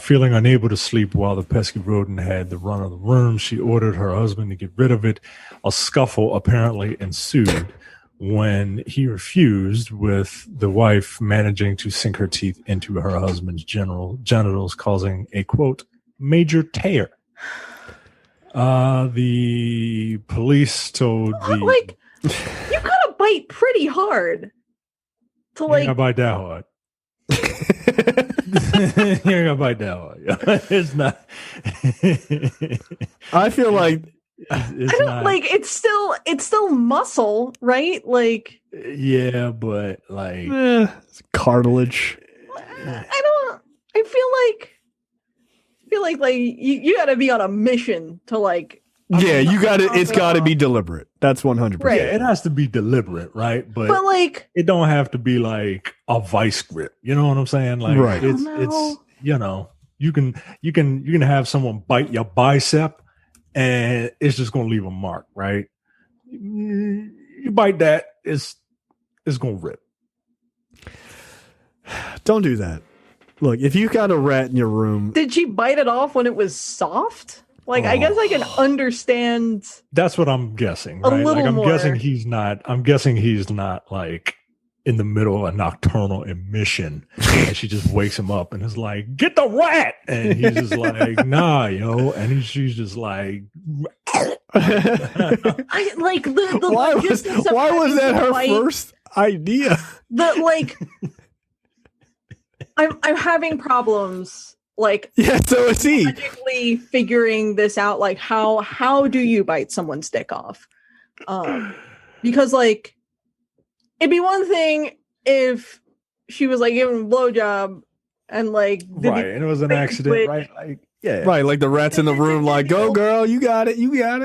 Speaker 2: Feeling unable to sleep while the pesky rodent had the run of the room, she ordered her husband to get rid of it. A scuffle apparently ensued when he refused, with the wife managing to sink her teeth into her husband's genitals, causing a, quote, major tear. The police told
Speaker 3: like, you gotta bite pretty hard to like.
Speaker 2: You gotta bite that hard. You gotta bite that hard. It's not.
Speaker 1: I feel like
Speaker 3: it's I don't not, like it's still muscle, right? Like,
Speaker 2: yeah, but like
Speaker 1: it's cartilage.
Speaker 3: I feel like you got to be on a mission to like.
Speaker 1: Yeah, you got to. It's got to be deliberate. That's 100%.
Speaker 3: Right.
Speaker 2: Yeah, it has to be deliberate, right? But
Speaker 3: like,
Speaker 2: it don't have to be like a vice grip. You know what I'm saying? Like,
Speaker 1: right.
Speaker 2: It's you can have someone bite your bicep, and it's just gonna leave a mark, right? You bite that, it's gonna rip.
Speaker 1: Don't do that. Look, if you got a rat in your room,
Speaker 3: did she bite it off when it was soft? Like, I guess I can understand.
Speaker 2: That's what I'm guessing, right? Like, I'm
Speaker 3: more.
Speaker 2: guessing he's not like in the middle of a nocturnal emission, and she just wakes him up and is like, "Get the rat!" And he's just like, "Nah, yo," and she's just like,
Speaker 3: I like the
Speaker 1: why was that her first idea?
Speaker 3: I'm having problems. Like,
Speaker 1: yeah, so is he.
Speaker 3: Logically figuring this out, like how do you bite someone's dick off? Because like it'd be one thing if she was like giving him a blowjob and like
Speaker 2: right, and it was an accident, right? Like, yeah,
Speaker 1: right, like the rat's in the room, like, go girl, you got it, yeah,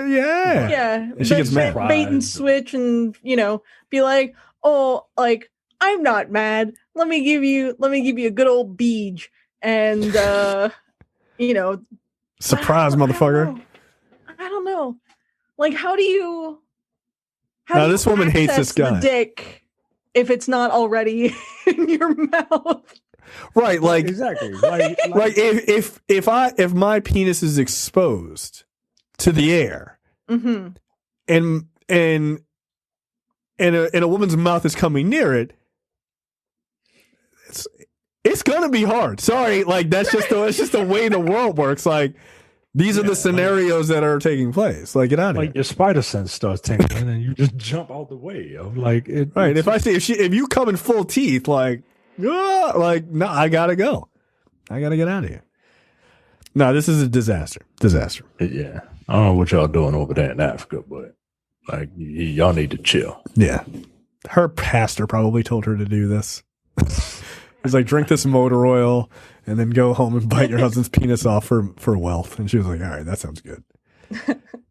Speaker 3: yeah.
Speaker 1: And she gets mad,
Speaker 3: bait and switch, and be like, oh, like I'm not mad. Let me give you a good old beej. And
Speaker 1: surprise, motherfucker.
Speaker 3: I don't know. Like, how do you
Speaker 1: this woman hates this guy.
Speaker 3: The dick if it's not already in your mouth.
Speaker 1: Right, like
Speaker 2: exactly. Like
Speaker 1: if my penis is exposed to the air,
Speaker 3: mm-hmm.
Speaker 1: and a woman's mouth is coming near it, it's gonna be hard. Sorry, like it's just the way the world works. Like these are the scenarios that are taking place. Like, get out of here.
Speaker 2: Like your spider sense starts tingling, and you just jump out the way, yo. Like it.
Speaker 1: Right. If you come in full teeth, like no, I gotta go. I gotta get out of here. No, this is a disaster.
Speaker 2: Yeah, I don't know what y'all doing over there in Africa, but like y'all need to chill.
Speaker 1: Yeah, her pastor probably told her to do this. He's like, drink this motor oil and then go home and bite your husband's penis off for wealth. And she was like, all right, that sounds good.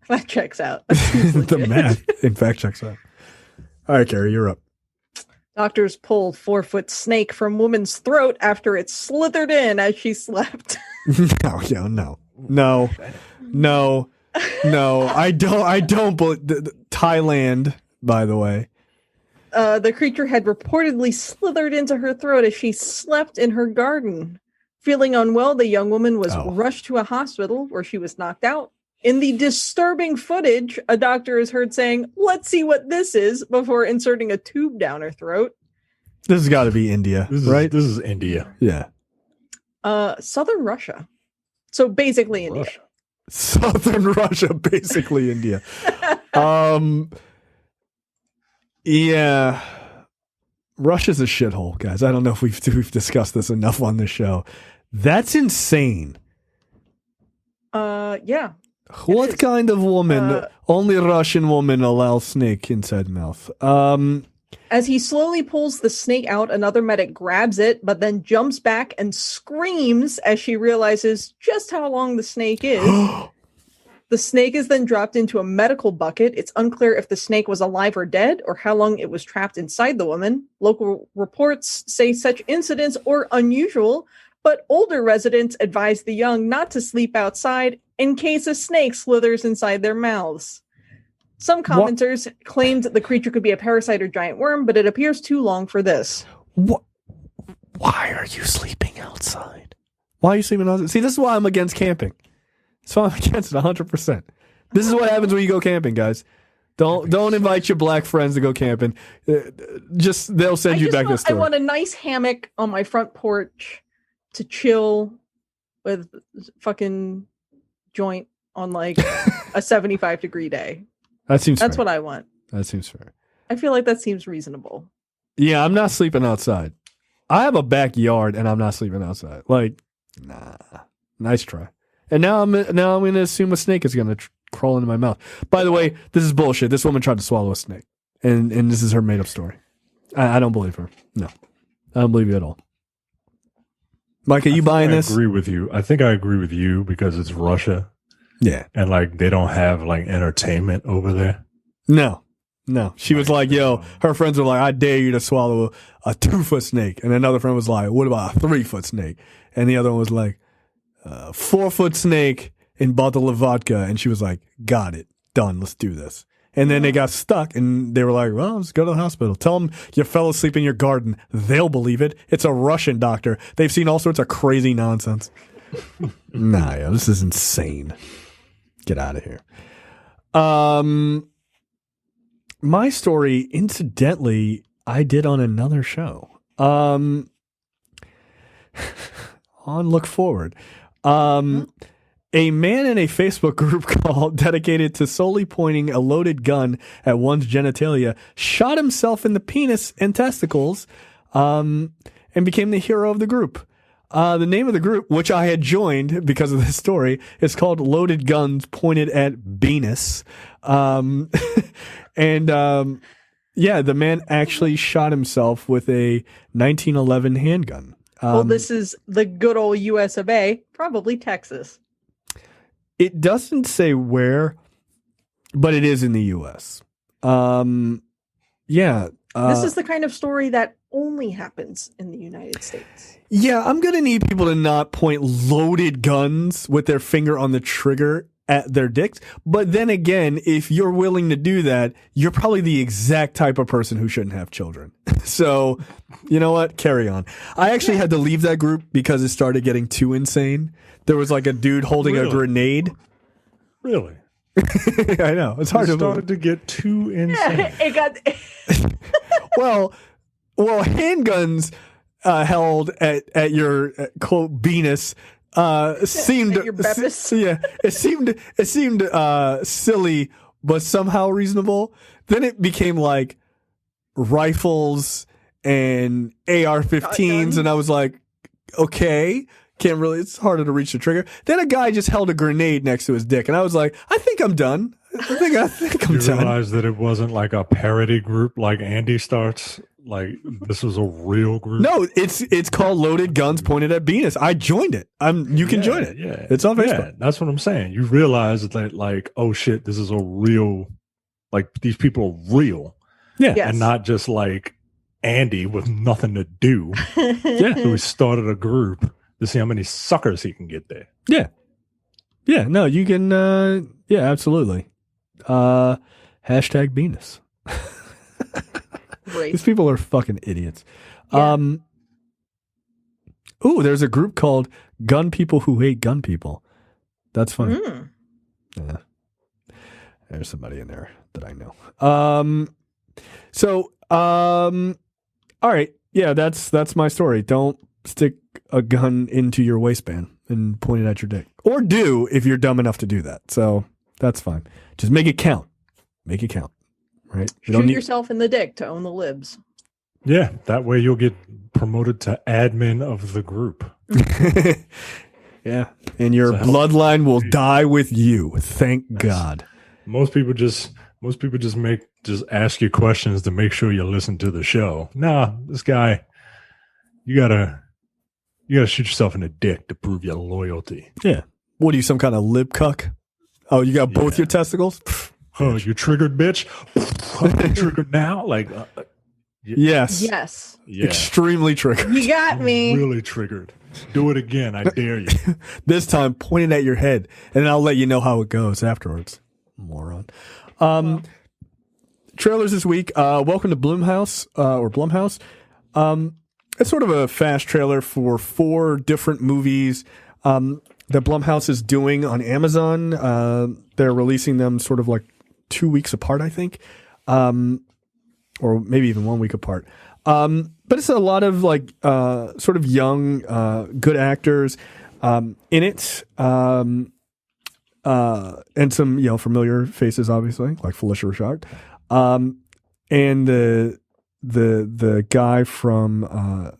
Speaker 3: That checks out.
Speaker 1: The math, in fact, checks out. All right, Carrie, you're up.
Speaker 3: Doctors pulled 4-foot snake from woman's throat after it slithered in as she slept.
Speaker 1: No. I don't believe Thailand, by the way.
Speaker 3: The creature had reportedly slithered into her throat as she slept in her garden. Feeling unwell, the young woman was rushed to a hospital where she was knocked out. In the disturbing footage, a doctor is heard saying, "Let's see what this is," before inserting a tube down her throat.
Speaker 1: This has got to be India, right?
Speaker 2: This is India.
Speaker 1: Yeah.
Speaker 3: Southern Russia. So basically India.
Speaker 1: Southern Russia, basically India. Yeah. Russia's a shithole, guys. I don't know if we've discussed this enough on this show. That's insane.
Speaker 3: Yeah.
Speaker 1: What kind of woman? Only Russian woman allows snake inside mouth.
Speaker 3: As he slowly pulls the snake out, another medic grabs it, but then jumps back and screams as she realizes just how long the snake is. The snake is then dropped into a medical bucket. It's unclear if the snake was alive or dead, or how long it was trapped inside the woman. Local reports say such incidents are unusual, but older residents advise the young not to sleep outside in case a snake slithers inside their mouths. Some commenters claimed the creature could be a parasite or giant worm, but it appears too long for this.
Speaker 1: What? Why are you sleeping outside? Why are you sleeping outside? See, this is why I'm against camping. So I'm against it 100%. This is what happens when you go camping, guys. Don't invite your black friends to go camping. Just they'll send you back this story.
Speaker 3: I want a nice hammock on my front porch to chill with fucking joint on like a 75-degree day.
Speaker 1: That's fair.
Speaker 3: What I want.
Speaker 1: That seems fair.
Speaker 3: I feel like that seems reasonable.
Speaker 1: Yeah, I'm not sleeping outside. I have a backyard and I'm not sleeping outside. Like, nah. Nice try. And now I'm going to assume a snake is going to crawl into my mouth. By the way, this is bullshit. This woman tried to swallow a snake. And this is her made up story. I don't believe her. No. I don't believe you at all. Mike, are you buying this?
Speaker 2: I agree with you. I think I agree with you because it's Russia.
Speaker 1: Yeah.
Speaker 2: And like they don't have like entertainment over there.
Speaker 1: No. She was like, yo, her friends were like, I dare you to swallow a 2-foot snake. And another friend was like, what about a 3-foot snake? And the other one was like, 4-foot snake in bottle of vodka. And she was like, got it. Done. Let's do this. And then they got stuck and they were like, well, let's go to the hospital. Tell them you fell asleep in your garden. They'll believe it. It's a Russian doctor. They've seen all sorts of crazy nonsense. Nah, yo, this is insane. Get out of here. My story, incidentally, I did on another show. On Look Forward. A man in a Facebook group called dedicated to solely pointing a loaded gun at one's genitalia shot himself in the penis and testicles and became the hero of the group. The name of the group, which I had joined because of this story, is called Loaded Guns Pointed at Venus. Yeah, the man actually shot himself with a 1911 handgun.
Speaker 3: Well, this is the good old US of A, probably Texas.
Speaker 1: It doesn't say where, but it is in the U.S. Yeah.
Speaker 3: This is the kind of story that only happens in the United States.
Speaker 1: Yeah, I'm going to need people to not point loaded guns with their finger on the trigger at their dicks. But then again, if you're willing to do that, you're probably the exact type of person who shouldn't have children. So, you know what? Carry on. I actually had to leave that group because it started getting too insane. There was like a dude holding a grenade.
Speaker 2: Really?
Speaker 1: I know. It's hard
Speaker 2: to started to get too insane.
Speaker 3: Yeah, it got
Speaker 1: well, handguns held at your quote Venus seemed
Speaker 3: your Beppis.
Speaker 1: it seemed silly but somehow reasonable. Then it became like rifles and AR-15s, and I was like, okay, can't really. It's harder to reach the trigger. Then a guy just held a grenade next to his dick, and I was like, I think I'm done. I think I'm done.
Speaker 2: You realize that it wasn't like a parody group like Andy starts. Like this was a real group.
Speaker 1: No, it's called Loaded Guns Pointed at Venus. I joined it. You can join it.
Speaker 2: Yeah,
Speaker 1: it's on Facebook.
Speaker 2: Yeah, that's what I'm saying. You realize that like, oh shit, this is a real. Like these people are real.
Speaker 1: Yeah,
Speaker 3: yes.
Speaker 2: And not just like Andy with nothing to do.
Speaker 1: Yeah,
Speaker 2: who started a group to see how many suckers he can get there.
Speaker 1: Yeah. Yeah, no, you can yeah, absolutely. Hashtag Venus.
Speaker 3: Right.
Speaker 1: These people are fucking idiots.
Speaker 3: Yeah.
Speaker 1: Ooh, there's a group called Gun People Who Hate Gun People. That's funny. Yeah. There's somebody in there that I know. All right. Yeah, that's my story. Don't stick a gun into your waistband. and point it at your dick. Or do if you're dumb enough to do that. So that's fine. Just make it count. Make it count. Right?
Speaker 3: Shoot yourself in the dick to own the libs.
Speaker 2: Yeah, that way you'll get promoted to admin of the group.
Speaker 1: Yeah, and your bloodline will die with you. Thank God.
Speaker 2: Most people just ask you questions to make sure you listen to the show. Nah, this guy, you gotta shoot yourself in the dick to prove your loyalty.
Speaker 1: Yeah. What are you, some kind of lib cuck? Oh, you got both your testicles?
Speaker 2: Oh, you triggered, bitch? Oh, you triggered now? Like,
Speaker 1: yes.
Speaker 3: Yes.
Speaker 2: Yeah.
Speaker 1: Extremely triggered.
Speaker 3: You got me.
Speaker 2: Really triggered. Do it again. I dare you.
Speaker 1: This time, point it at your head, and then I'll let you know how it goes afterwards. Moron. Trailers this week. Welcome to Blumhouse, or Blumhouse. It's sort of a fast trailer for 4 different movies that Blumhouse is doing on Amazon. They're releasing them sort of like 2 weeks apart, I think, or maybe even 1 week apart. But it's a lot of like sort of young, good actors in it, and some familiar faces, obviously, like Felicia Rashad, and the guy from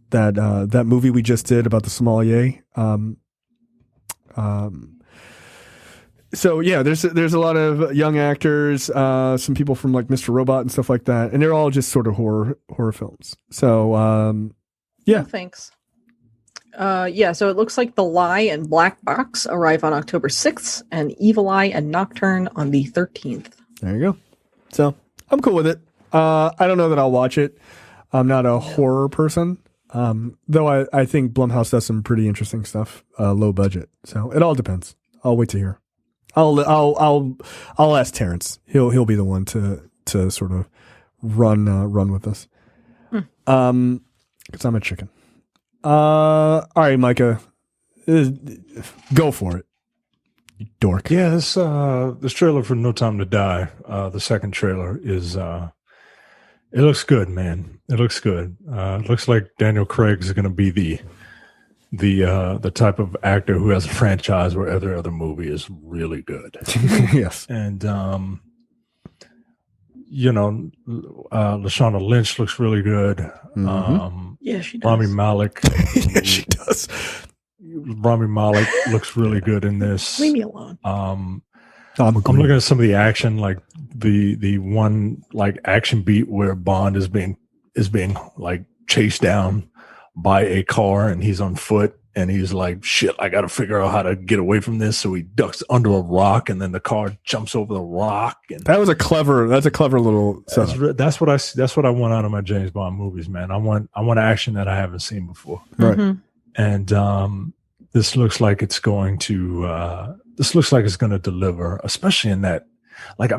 Speaker 1: that movie we just did about the sommelier. So yeah, there's a lot of young actors, some people from like Mr. Robot and stuff like that, and they're all just sort of horror films. So yeah,
Speaker 3: no, thanks. So it looks like The Lie and Black Box arrive on October 6th, and Evil Eye and Nocturne on the 13th.
Speaker 1: There you go. So I'm cool with it. I don't know that I'll watch it. I'm not a horror person, though I think Blumhouse does some pretty interesting stuff, low budget. So it all depends. I'll wait to hear. I'll ask Terrence. He'll be the one to sort of run with us. Because I'm a chicken. All right, Micah, go for it, you dork.
Speaker 2: Yeah, this trailer for No Time to Die, the second trailer is it looks good, man. It looks good. It looks like Daniel Craig is going to be the type of actor who has a franchise where every other movie is really good.
Speaker 1: Yes.
Speaker 2: And Lashana Lynch looks really good.
Speaker 3: Yeah, she does.
Speaker 2: Rami Malek.
Speaker 1: Yeah, she does.
Speaker 2: Rami Malek looks really good in this.
Speaker 3: Leave me alone.
Speaker 2: I'm looking at some of the action, like the one like action beat where Bond is being like chased down by a car and he's on foot and he's like, shit, I got to figure out how to get away from this. So he ducks under a rock and then the car jumps over the rock. And
Speaker 1: that's a clever little setup.
Speaker 2: That's what I want out of my James Bond movies, man. I want action that I haven't seen before.
Speaker 1: Right.
Speaker 3: Mm-hmm.
Speaker 2: And this looks like it's going to deliver, especially in that, like,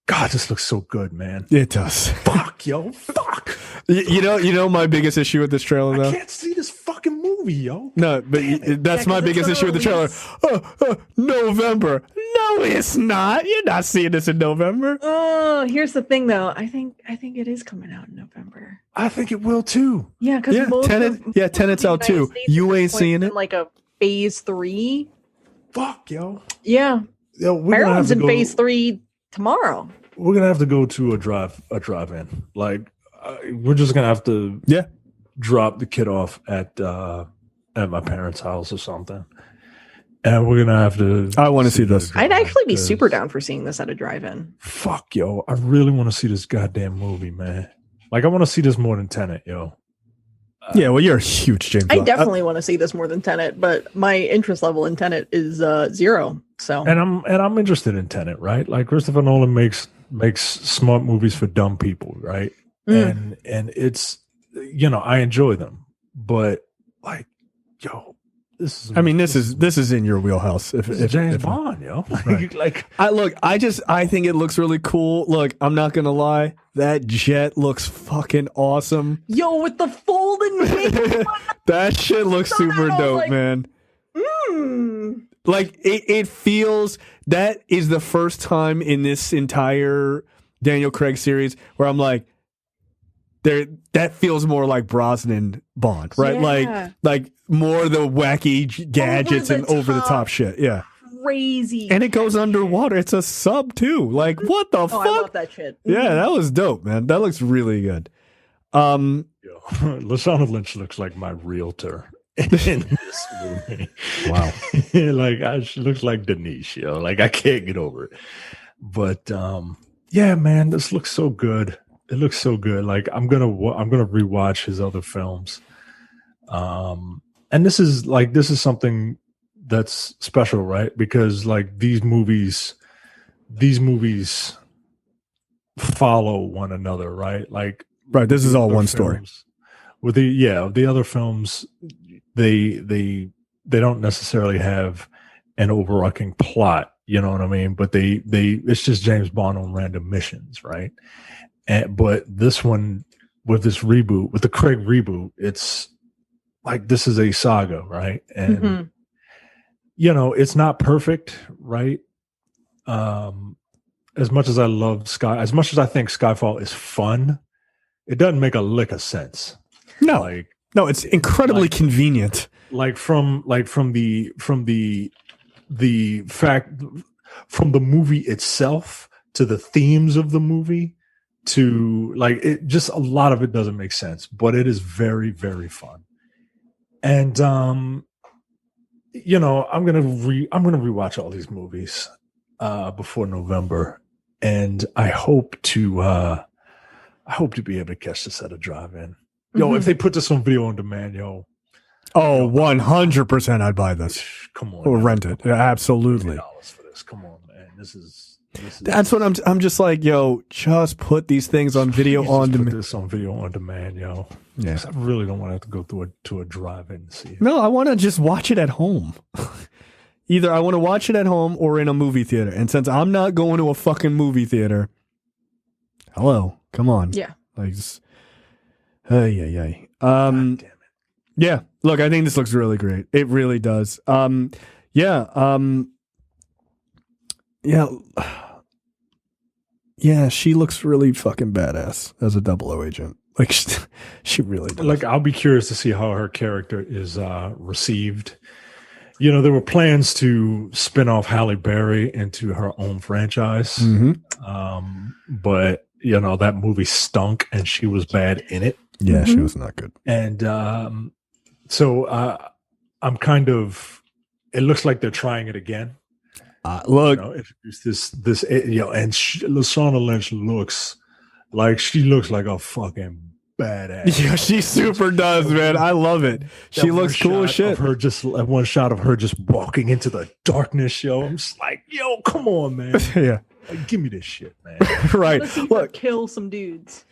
Speaker 2: God, this looks so good, man.
Speaker 1: It does.
Speaker 2: Fuck, yo, fuck.
Speaker 1: You know my biggest issue with this trailer, though?
Speaker 2: I can't see this fucking movie, yo.
Speaker 1: No, but that's my biggest issue with the trailer. November. No, it's not. You're not seeing this in November.
Speaker 3: Oh, here's the thing, though. I think it is coming out in November.
Speaker 2: I think it will, too.
Speaker 3: Yeah, because
Speaker 1: Tenet's out, too. You ain't seeing it?
Speaker 3: Like a phase 3.
Speaker 2: Fuck, yo.
Speaker 3: Yeah.
Speaker 2: Yo,
Speaker 3: Maryland's in phase 3 tomorrow.
Speaker 2: We're gonna have to go to a drive-in. Like, we're just gonna have to drop the kid off at my parents' house or something, and we're gonna have to.
Speaker 1: I want to see this.
Speaker 3: I'd actually be super down for seeing this at a drive-in.
Speaker 2: Fuck, yo! I really want to see this goddamn movie, man. Like, I want to see this more than Tenet, yo.
Speaker 1: Yeah, well, you're a huge James Bond.
Speaker 3: I definitely want to see this more than Tenet, but my interest level in Tenet is 0. So,
Speaker 2: and I'm interested in Tenet, right? Like, Christopher Nolan makes smart movies for dumb people, right? And it's, I enjoy them, but like, yo, this is in your wheelhouse. If James Bond, yo,
Speaker 1: right. I think it looks really cool. Look, I'm not gonna lie, that jet looks fucking awesome.
Speaker 3: Yo, with the folding wings,
Speaker 1: that shit looks super dope, man. Like it feels, that is the first time in this entire Daniel Craig series where I'm like, that feels more like Brosnan Bond, right?
Speaker 3: Yeah.
Speaker 1: Like more the wacky gadgets and over the top shit. Yeah.
Speaker 3: Crazy.
Speaker 1: And it goes underwater. It's a sub too. Like what the fuck?
Speaker 3: I love that shit.
Speaker 1: Yeah, that was dope, man. That looks really good.
Speaker 2: Lashana Lynch looks like my realtor in this movie.
Speaker 1: Wow.
Speaker 2: She looks like Denise, yo. Like I can't get over it. But yeah, man, this looks so good. It looks so good. Like I'm gonna rewatch his other films. And this is something that's special, right? Because like these movies follow one another, right? Like
Speaker 1: right, this is all one story.
Speaker 2: With the other films, they don't necessarily have an overarching plot, you know what I mean? But they it's just James Bond on random missions, right? But this one, with this reboot, with the Craig reboot, it's like this is a saga, right? And you know, it's not perfect, right? As much as I love as much as I think Skyfall is fun, it doesn't make a lick of sense.
Speaker 1: No, it's incredibly convenient. From
Speaker 2: the movie itself to the themes of the movie to like it, just a lot of it doesn't make sense, but it is very, very fun. And you know, I'm gonna rewatch all these movies before November, and I hope to be able to catch this at a drive-in. Yo, if they put this on video on demand, yo.
Speaker 1: Oh, 100% I'd buy this.
Speaker 2: Come on.
Speaker 1: Or rent it. Yeah, absolutely.
Speaker 2: $50 for this. Come on, man. This is
Speaker 1: That's what I'm just like, yo, just put these things on video on demand.
Speaker 2: Put this on video on demand, yo. Yeah. I really don't want to have to go to a drive-in to see it.
Speaker 1: No, I want to just watch it at home. Either I want to watch it at home or in a movie theater. And since I'm not going to a fucking movie theater, hello, come on.
Speaker 3: Yeah.
Speaker 1: Like, damn it. Yeah. Look, I think this looks really great. It really does. Yeah, she looks really fucking badass as a 00 agent. Like, she really does.
Speaker 2: Like, I'll be curious to see how her character is received. You know, there were plans to spin off Halle Berry into her own franchise. But, you know, that movie stunk and she was bad in it.
Speaker 1: Yeah, she was not good.
Speaker 2: And so I'm kind of, it looks like they're trying it again.
Speaker 1: Look,
Speaker 2: you know, introduce this, you know, and Lashana Lynch looks like a fucking badass.
Speaker 1: Yeah, she super does, man. I love it. She looks cool as shit.
Speaker 2: One shot of her just walking into the darkness, yo. I'm just like, yo, come on, man.
Speaker 1: Yeah,
Speaker 2: like, give me this shit, man.
Speaker 1: Right.
Speaker 3: Look, kill some dudes.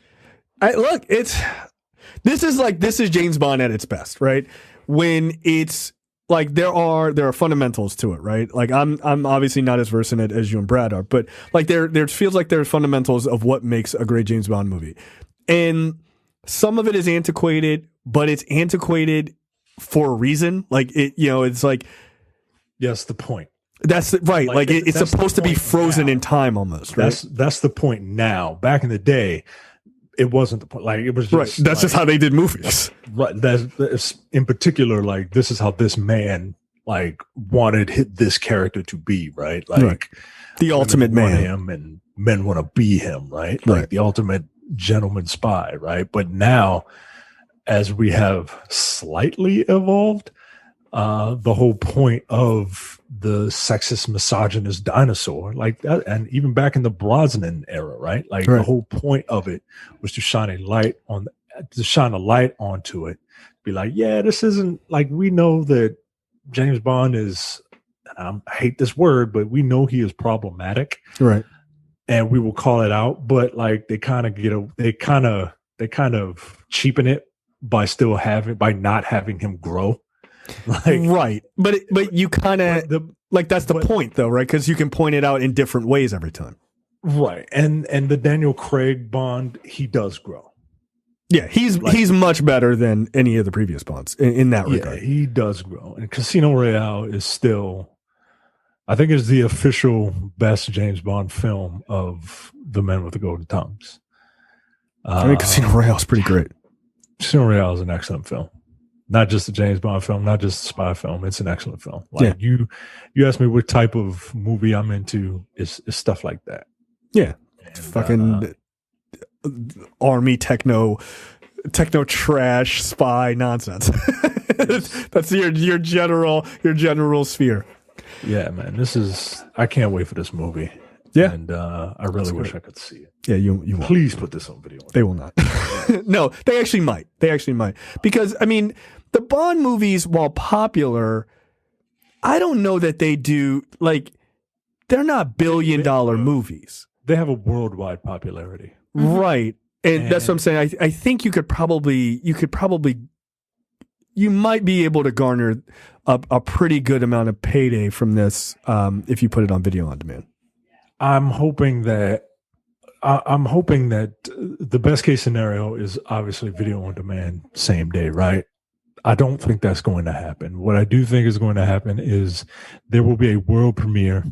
Speaker 1: This is James Bond at its best, right? When it's like there are fundamentals to it, right? Like I'm obviously not as versed in it as you and Brad are, but like there feels like there's fundamentals of what makes a great James Bond movie. And some of it is antiquated, but it's antiquated for a reason. Like it, you know, it's like
Speaker 2: yes, the point.
Speaker 1: That's right. Like it's supposed to be frozen in time almost, right?
Speaker 2: That's the point now. Back in the day, it wasn't the point. Like it was just
Speaker 1: right. That's just how they did movies.
Speaker 2: Right. That's in particular, like this is how this man like wanted this character to be, right? Like
Speaker 1: the ultimate man.
Speaker 2: Him and men want to be him, right? Like the ultimate gentleman spy, right? But now, as we have slightly evolved, the whole point of the sexist, misogynist dinosaur, like that, and even back in the Brosnan era, right? Like the whole point of it was to shine a light onto it. Be like, yeah, this isn't like we know that James Bond is. I hate this word, but we know he is problematic,
Speaker 1: right?
Speaker 2: And we will call it out. But like they kind of cheapen it by not having him grow.
Speaker 1: Like, right, but you kind of like that's the point though, right? Because you can point it out in different ways every time,
Speaker 2: right? And the Daniel Craig Bond, he does grow.
Speaker 1: Yeah, he's much better than any of the previous Bonds in that regard.
Speaker 2: Yeah, he does grow. And Casino Royale is still, I think, is the official best James Bond film of the Men with the Golden Tongues.
Speaker 1: I mean, Casino Royale is pretty great.
Speaker 2: Casino Royale is an excellent film. Not just a James Bond film, not just a spy film. It's an excellent film. Like you asked me what type of movie I'm into is stuff like that.
Speaker 1: Yeah.
Speaker 2: And,
Speaker 1: fucking army techno trash spy nonsense. That's your general sphere.
Speaker 2: Yeah, man. I can't wait for this movie.
Speaker 1: Yeah.
Speaker 2: And I really wish I could see it.
Speaker 1: Yeah, you won't.
Speaker 2: Please put this on video.
Speaker 1: They will not. No, they actually might. Because, I mean, the Bond movies, while popular, I don't know that they do, like, they're not billion-dollar movies.
Speaker 2: They have a worldwide popularity.
Speaker 1: Right. And that's what I'm saying. I think you might be able to garner a pretty good amount of payday from this if you put it on video on demand.
Speaker 2: I'm hoping that the best case scenario is obviously video on demand same day, right? I don't think that's going to happen. What I do think is going to happen is there will be a world premiere.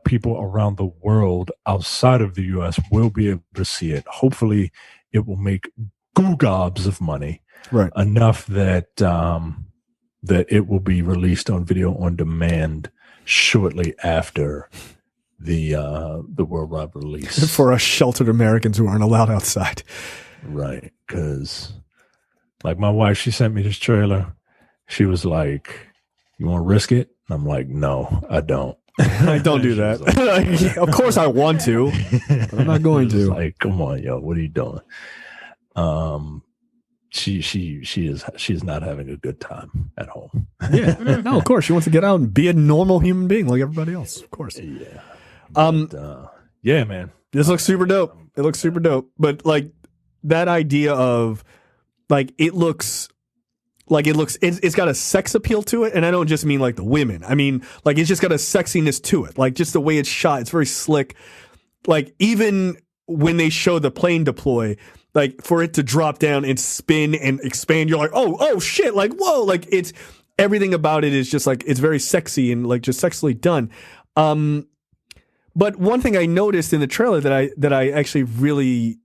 Speaker 2: People around the world outside of the U.S. will be able to see it. Hopefully, it will make gobs of money,
Speaker 1: right?
Speaker 2: Enough that that it will be released on video on demand shortly after the worldwide release
Speaker 1: for us sheltered Americans who aren't allowed outside,
Speaker 2: right? Because, like, my wife, she sent me this trailer. She was like, "You want to risk it?" And I'm like, "No, I don't."
Speaker 1: I don't do that. Like, of course I want to, but I'm not going to.
Speaker 2: Like, come on, yo, what are you doing? She's not having a good time at home.
Speaker 1: Yeah, no, of course she wants to get out and be a normal human being like everybody else. Of course.
Speaker 2: Yeah. But, yeah, man.
Speaker 1: This looks super dope. It looks super dope. But like that idea of like it's got a sex appeal to it, and I don't just mean like the women. I mean like it's just got a sexiness to it. Like just the way it's shot, it's very slick. Like even when they show the plane deploy, like for it to drop down and spin and expand, you're like, oh shit, like whoa, like it's everything about it is just like it's very sexy and like just sexily done. But one thing I noticed in the trailer that I actually really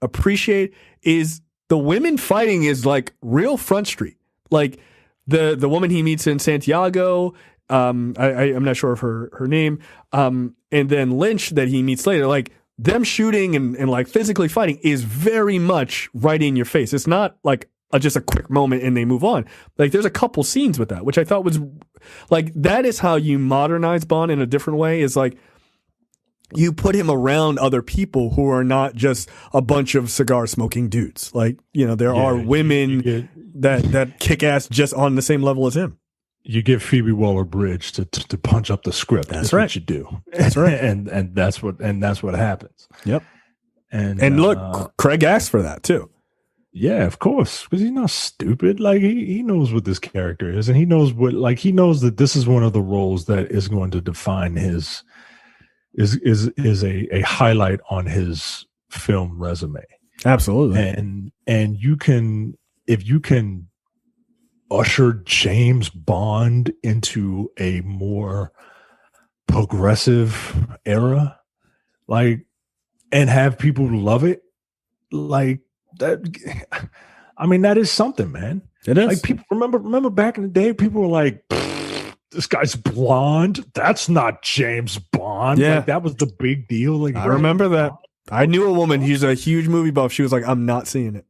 Speaker 1: appreciate is the women fighting is like real Front Street. Like the woman he meets in Santiago, I'm not sure of her name, and then Lynch that he meets later, like them shooting and like physically fighting is very much right in your face. It's not like just a quick moment and they move on. Like there's a couple scenes with that, which I thought was like that is how you modernize Bond in a different way. Is like you put him around other people who are not just a bunch of cigar smoking dudes. Like, you know, there are women that kick ass just on the same level as him.
Speaker 2: You get Phoebe Waller-Bridge to punch up the script.
Speaker 1: That's right.
Speaker 2: What you do.
Speaker 1: That's right.
Speaker 2: and that's what happens.
Speaker 1: Yep. And look, Craig asked for that too.
Speaker 2: Yeah, of course, because he's not stupid. Like he knows what this character is, and he knows that this is one of the roles that is going to define his is a highlight on his film resume.
Speaker 1: Absolutely.
Speaker 2: And you can, if you can usher James Bond into a more progressive era, like, and have people love it, like that. I mean, that is something, man.
Speaker 1: It is.
Speaker 2: Like people remember back in the day, people were like, this guy's blonde. That's not James Bond.
Speaker 1: Yeah.
Speaker 2: Like, that was the big deal. Like,
Speaker 1: I remember that. I knew a woman, she's a huge movie buff. She was like, I'm not seeing it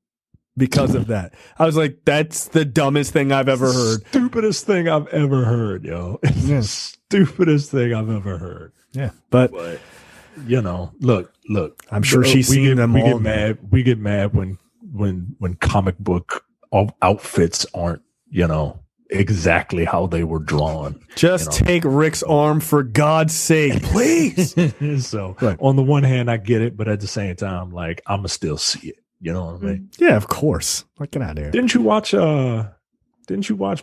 Speaker 1: because of that. I was like, that's the dumbest thing I've ever heard.
Speaker 2: Stupidest thing I've ever heard, yo. It's the stupidest thing I've ever heard.
Speaker 1: Yeah. But
Speaker 2: you know, look.
Speaker 1: I'm sure she's seen them all.
Speaker 2: We get mad when comic book outfits aren't, you know, exactly how they were drawn.
Speaker 1: Just take Rick's arm for God's sake, please.
Speaker 2: So on the one hand, I get it, but at the same time, like, I'ma still see it. You know what I mean?
Speaker 1: Yeah, of course. Like, get out of here.
Speaker 2: Didn't you watch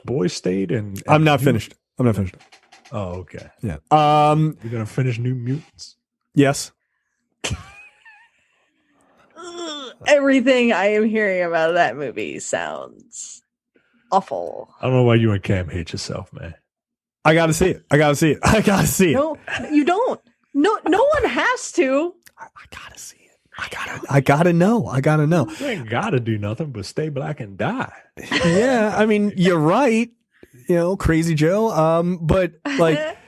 Speaker 2: Boy State? And
Speaker 1: I'm not finished.
Speaker 2: Oh, okay.
Speaker 1: Yeah.
Speaker 2: You're gonna finish New Mutants?
Speaker 1: Yes.
Speaker 3: Everything I am hearing about that movie sounds awful.
Speaker 2: I don't know why you and Cam hate yourself, man.
Speaker 1: I gotta see it.
Speaker 3: No, you don't. No one has to.
Speaker 1: I gotta see it. I gotta know.
Speaker 2: You ain't gotta do nothing but stay black and die.
Speaker 1: Yeah, I mean, you're right. You know, Crazy Joe. But like,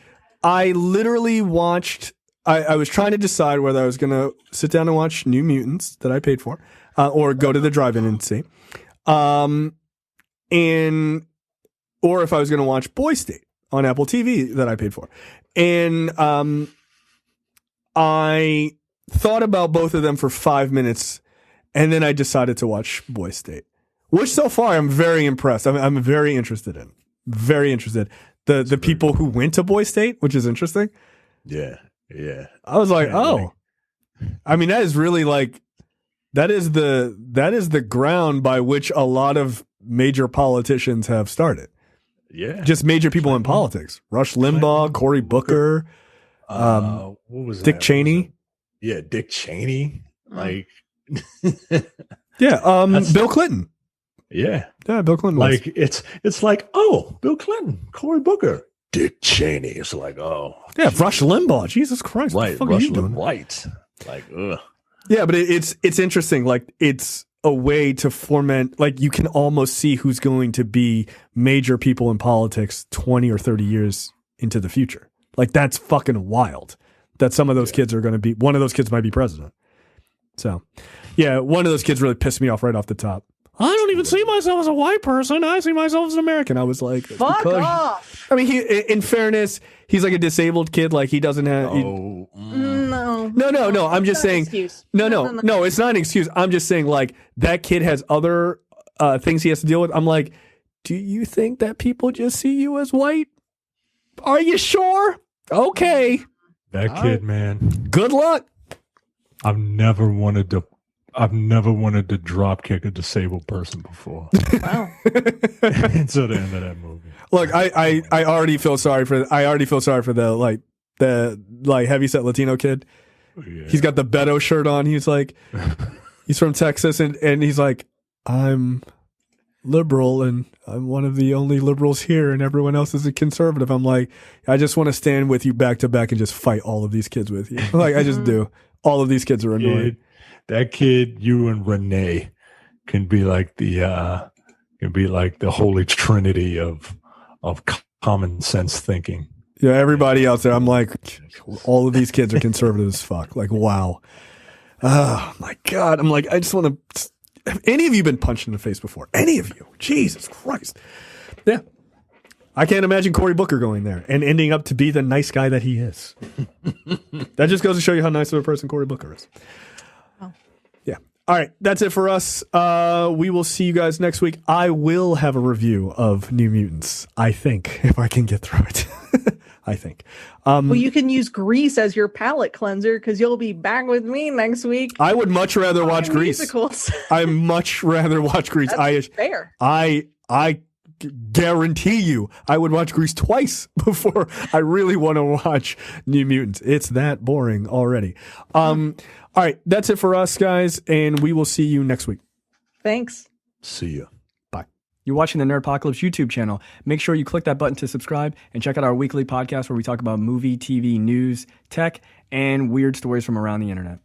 Speaker 1: I literally watched. I was trying to decide whether I was gonna sit down and watch New Mutants that I paid for, or go to the drive-in and see, or if I was gonna watch Boy State on Apple TV that I paid for, and I thought about both of them for 5 minutes, and then I decided to watch Boy State, which so far I'm very impressed. I'm very interested in. Very interested. The people who went to Boy State, which is interesting.
Speaker 2: Yeah.
Speaker 1: I was like, I mean, that is really like, that is the ground by which a lot of major politicians have started.
Speaker 2: Yeah.
Speaker 1: Just major people in politics. Rush Limbaugh, Cory Booker,
Speaker 2: what was
Speaker 1: Dick
Speaker 2: that?
Speaker 1: Cheney.
Speaker 2: Yeah, Dick Cheney. Like,
Speaker 1: yeah, Bill Clinton.
Speaker 2: Yeah,
Speaker 1: Bill Clinton.
Speaker 2: Like it's like, oh, Bill Clinton, Cory Booker, Dick Cheney. It's like, oh,
Speaker 1: yeah, Rush Limbaugh. Jesus Christ,
Speaker 2: right?
Speaker 1: What the fuck are you doing?
Speaker 2: Right. Like, ugh.
Speaker 1: Yeah, but it's interesting. Like, it's a way to foment. Like, you can almost see who's going to be major people in politics 20 or 30 years into the future. Like, that's fucking wild. That some of those kids are going to be. One of those kids might be president. So, yeah, one of those kids really pissed me off right off the top. I don't even see myself as a white person. I see myself as an American. I was like,
Speaker 3: fuck off.
Speaker 1: I mean, in fairness, he's like a disabled kid. Like, he doesn't have.
Speaker 3: No.
Speaker 1: I'm just saying. No, it's not an excuse. I'm just saying, like, that kid has other things he has to deal with. I'm like, do you think that people just see you as white? Are you sure? Okay.
Speaker 2: That kid, man.
Speaker 1: Good luck.
Speaker 2: I've never wanted to drop kick a disabled person before.
Speaker 3: Wow.
Speaker 2: Until the end of that movie.
Speaker 1: Look, I already feel sorry for the heavyset Latino kid. Yeah. He's got the Beto shirt on. He's like, he's from Texas, and he's like, I'm liberal and I'm one of the only liberals here and everyone else is a conservative. I'm like, I just want to stand with you back to back and just fight all of these kids with you. Like, I just do. All of these kids are annoying.
Speaker 2: That kid, you and Renee can be like the holy trinity of common sense thinking.
Speaker 1: Yeah, everybody else there, I'm like, all of these kids are conservative as fuck. Like, wow. Oh my God. I'm like, I just want to. Have any of you been punched in the face before? Any of you? Jesus Christ. Yeah. I can't imagine Cory Booker going there and ending up to be the nice guy that he is. That just goes to show you how nice of a person Cory Booker is. Oh. Yeah. All right. That's it for us. We will see you guys next week. I will have a review of New Mutants, I think, if I can get through it. I think.
Speaker 3: Well, you can use Grease as your palate cleanser because you'll be back with me next week.
Speaker 1: I would much rather watch Grease.
Speaker 3: Musicals.
Speaker 1: I much rather watch Grease.
Speaker 3: That's fair.
Speaker 1: I guarantee you I would watch Grease twice before I really want to watch New Mutants. It's that boring already. All right, that's it for us, guys, and we will see you next week.
Speaker 3: Thanks.
Speaker 2: See ya.
Speaker 1: Bye.
Speaker 4: You're watching the Nerdpocalypse YouTube channel. Make sure you click that button to subscribe and check out our weekly podcast where we talk about movie, TV, news, tech, and weird stories from around the internet.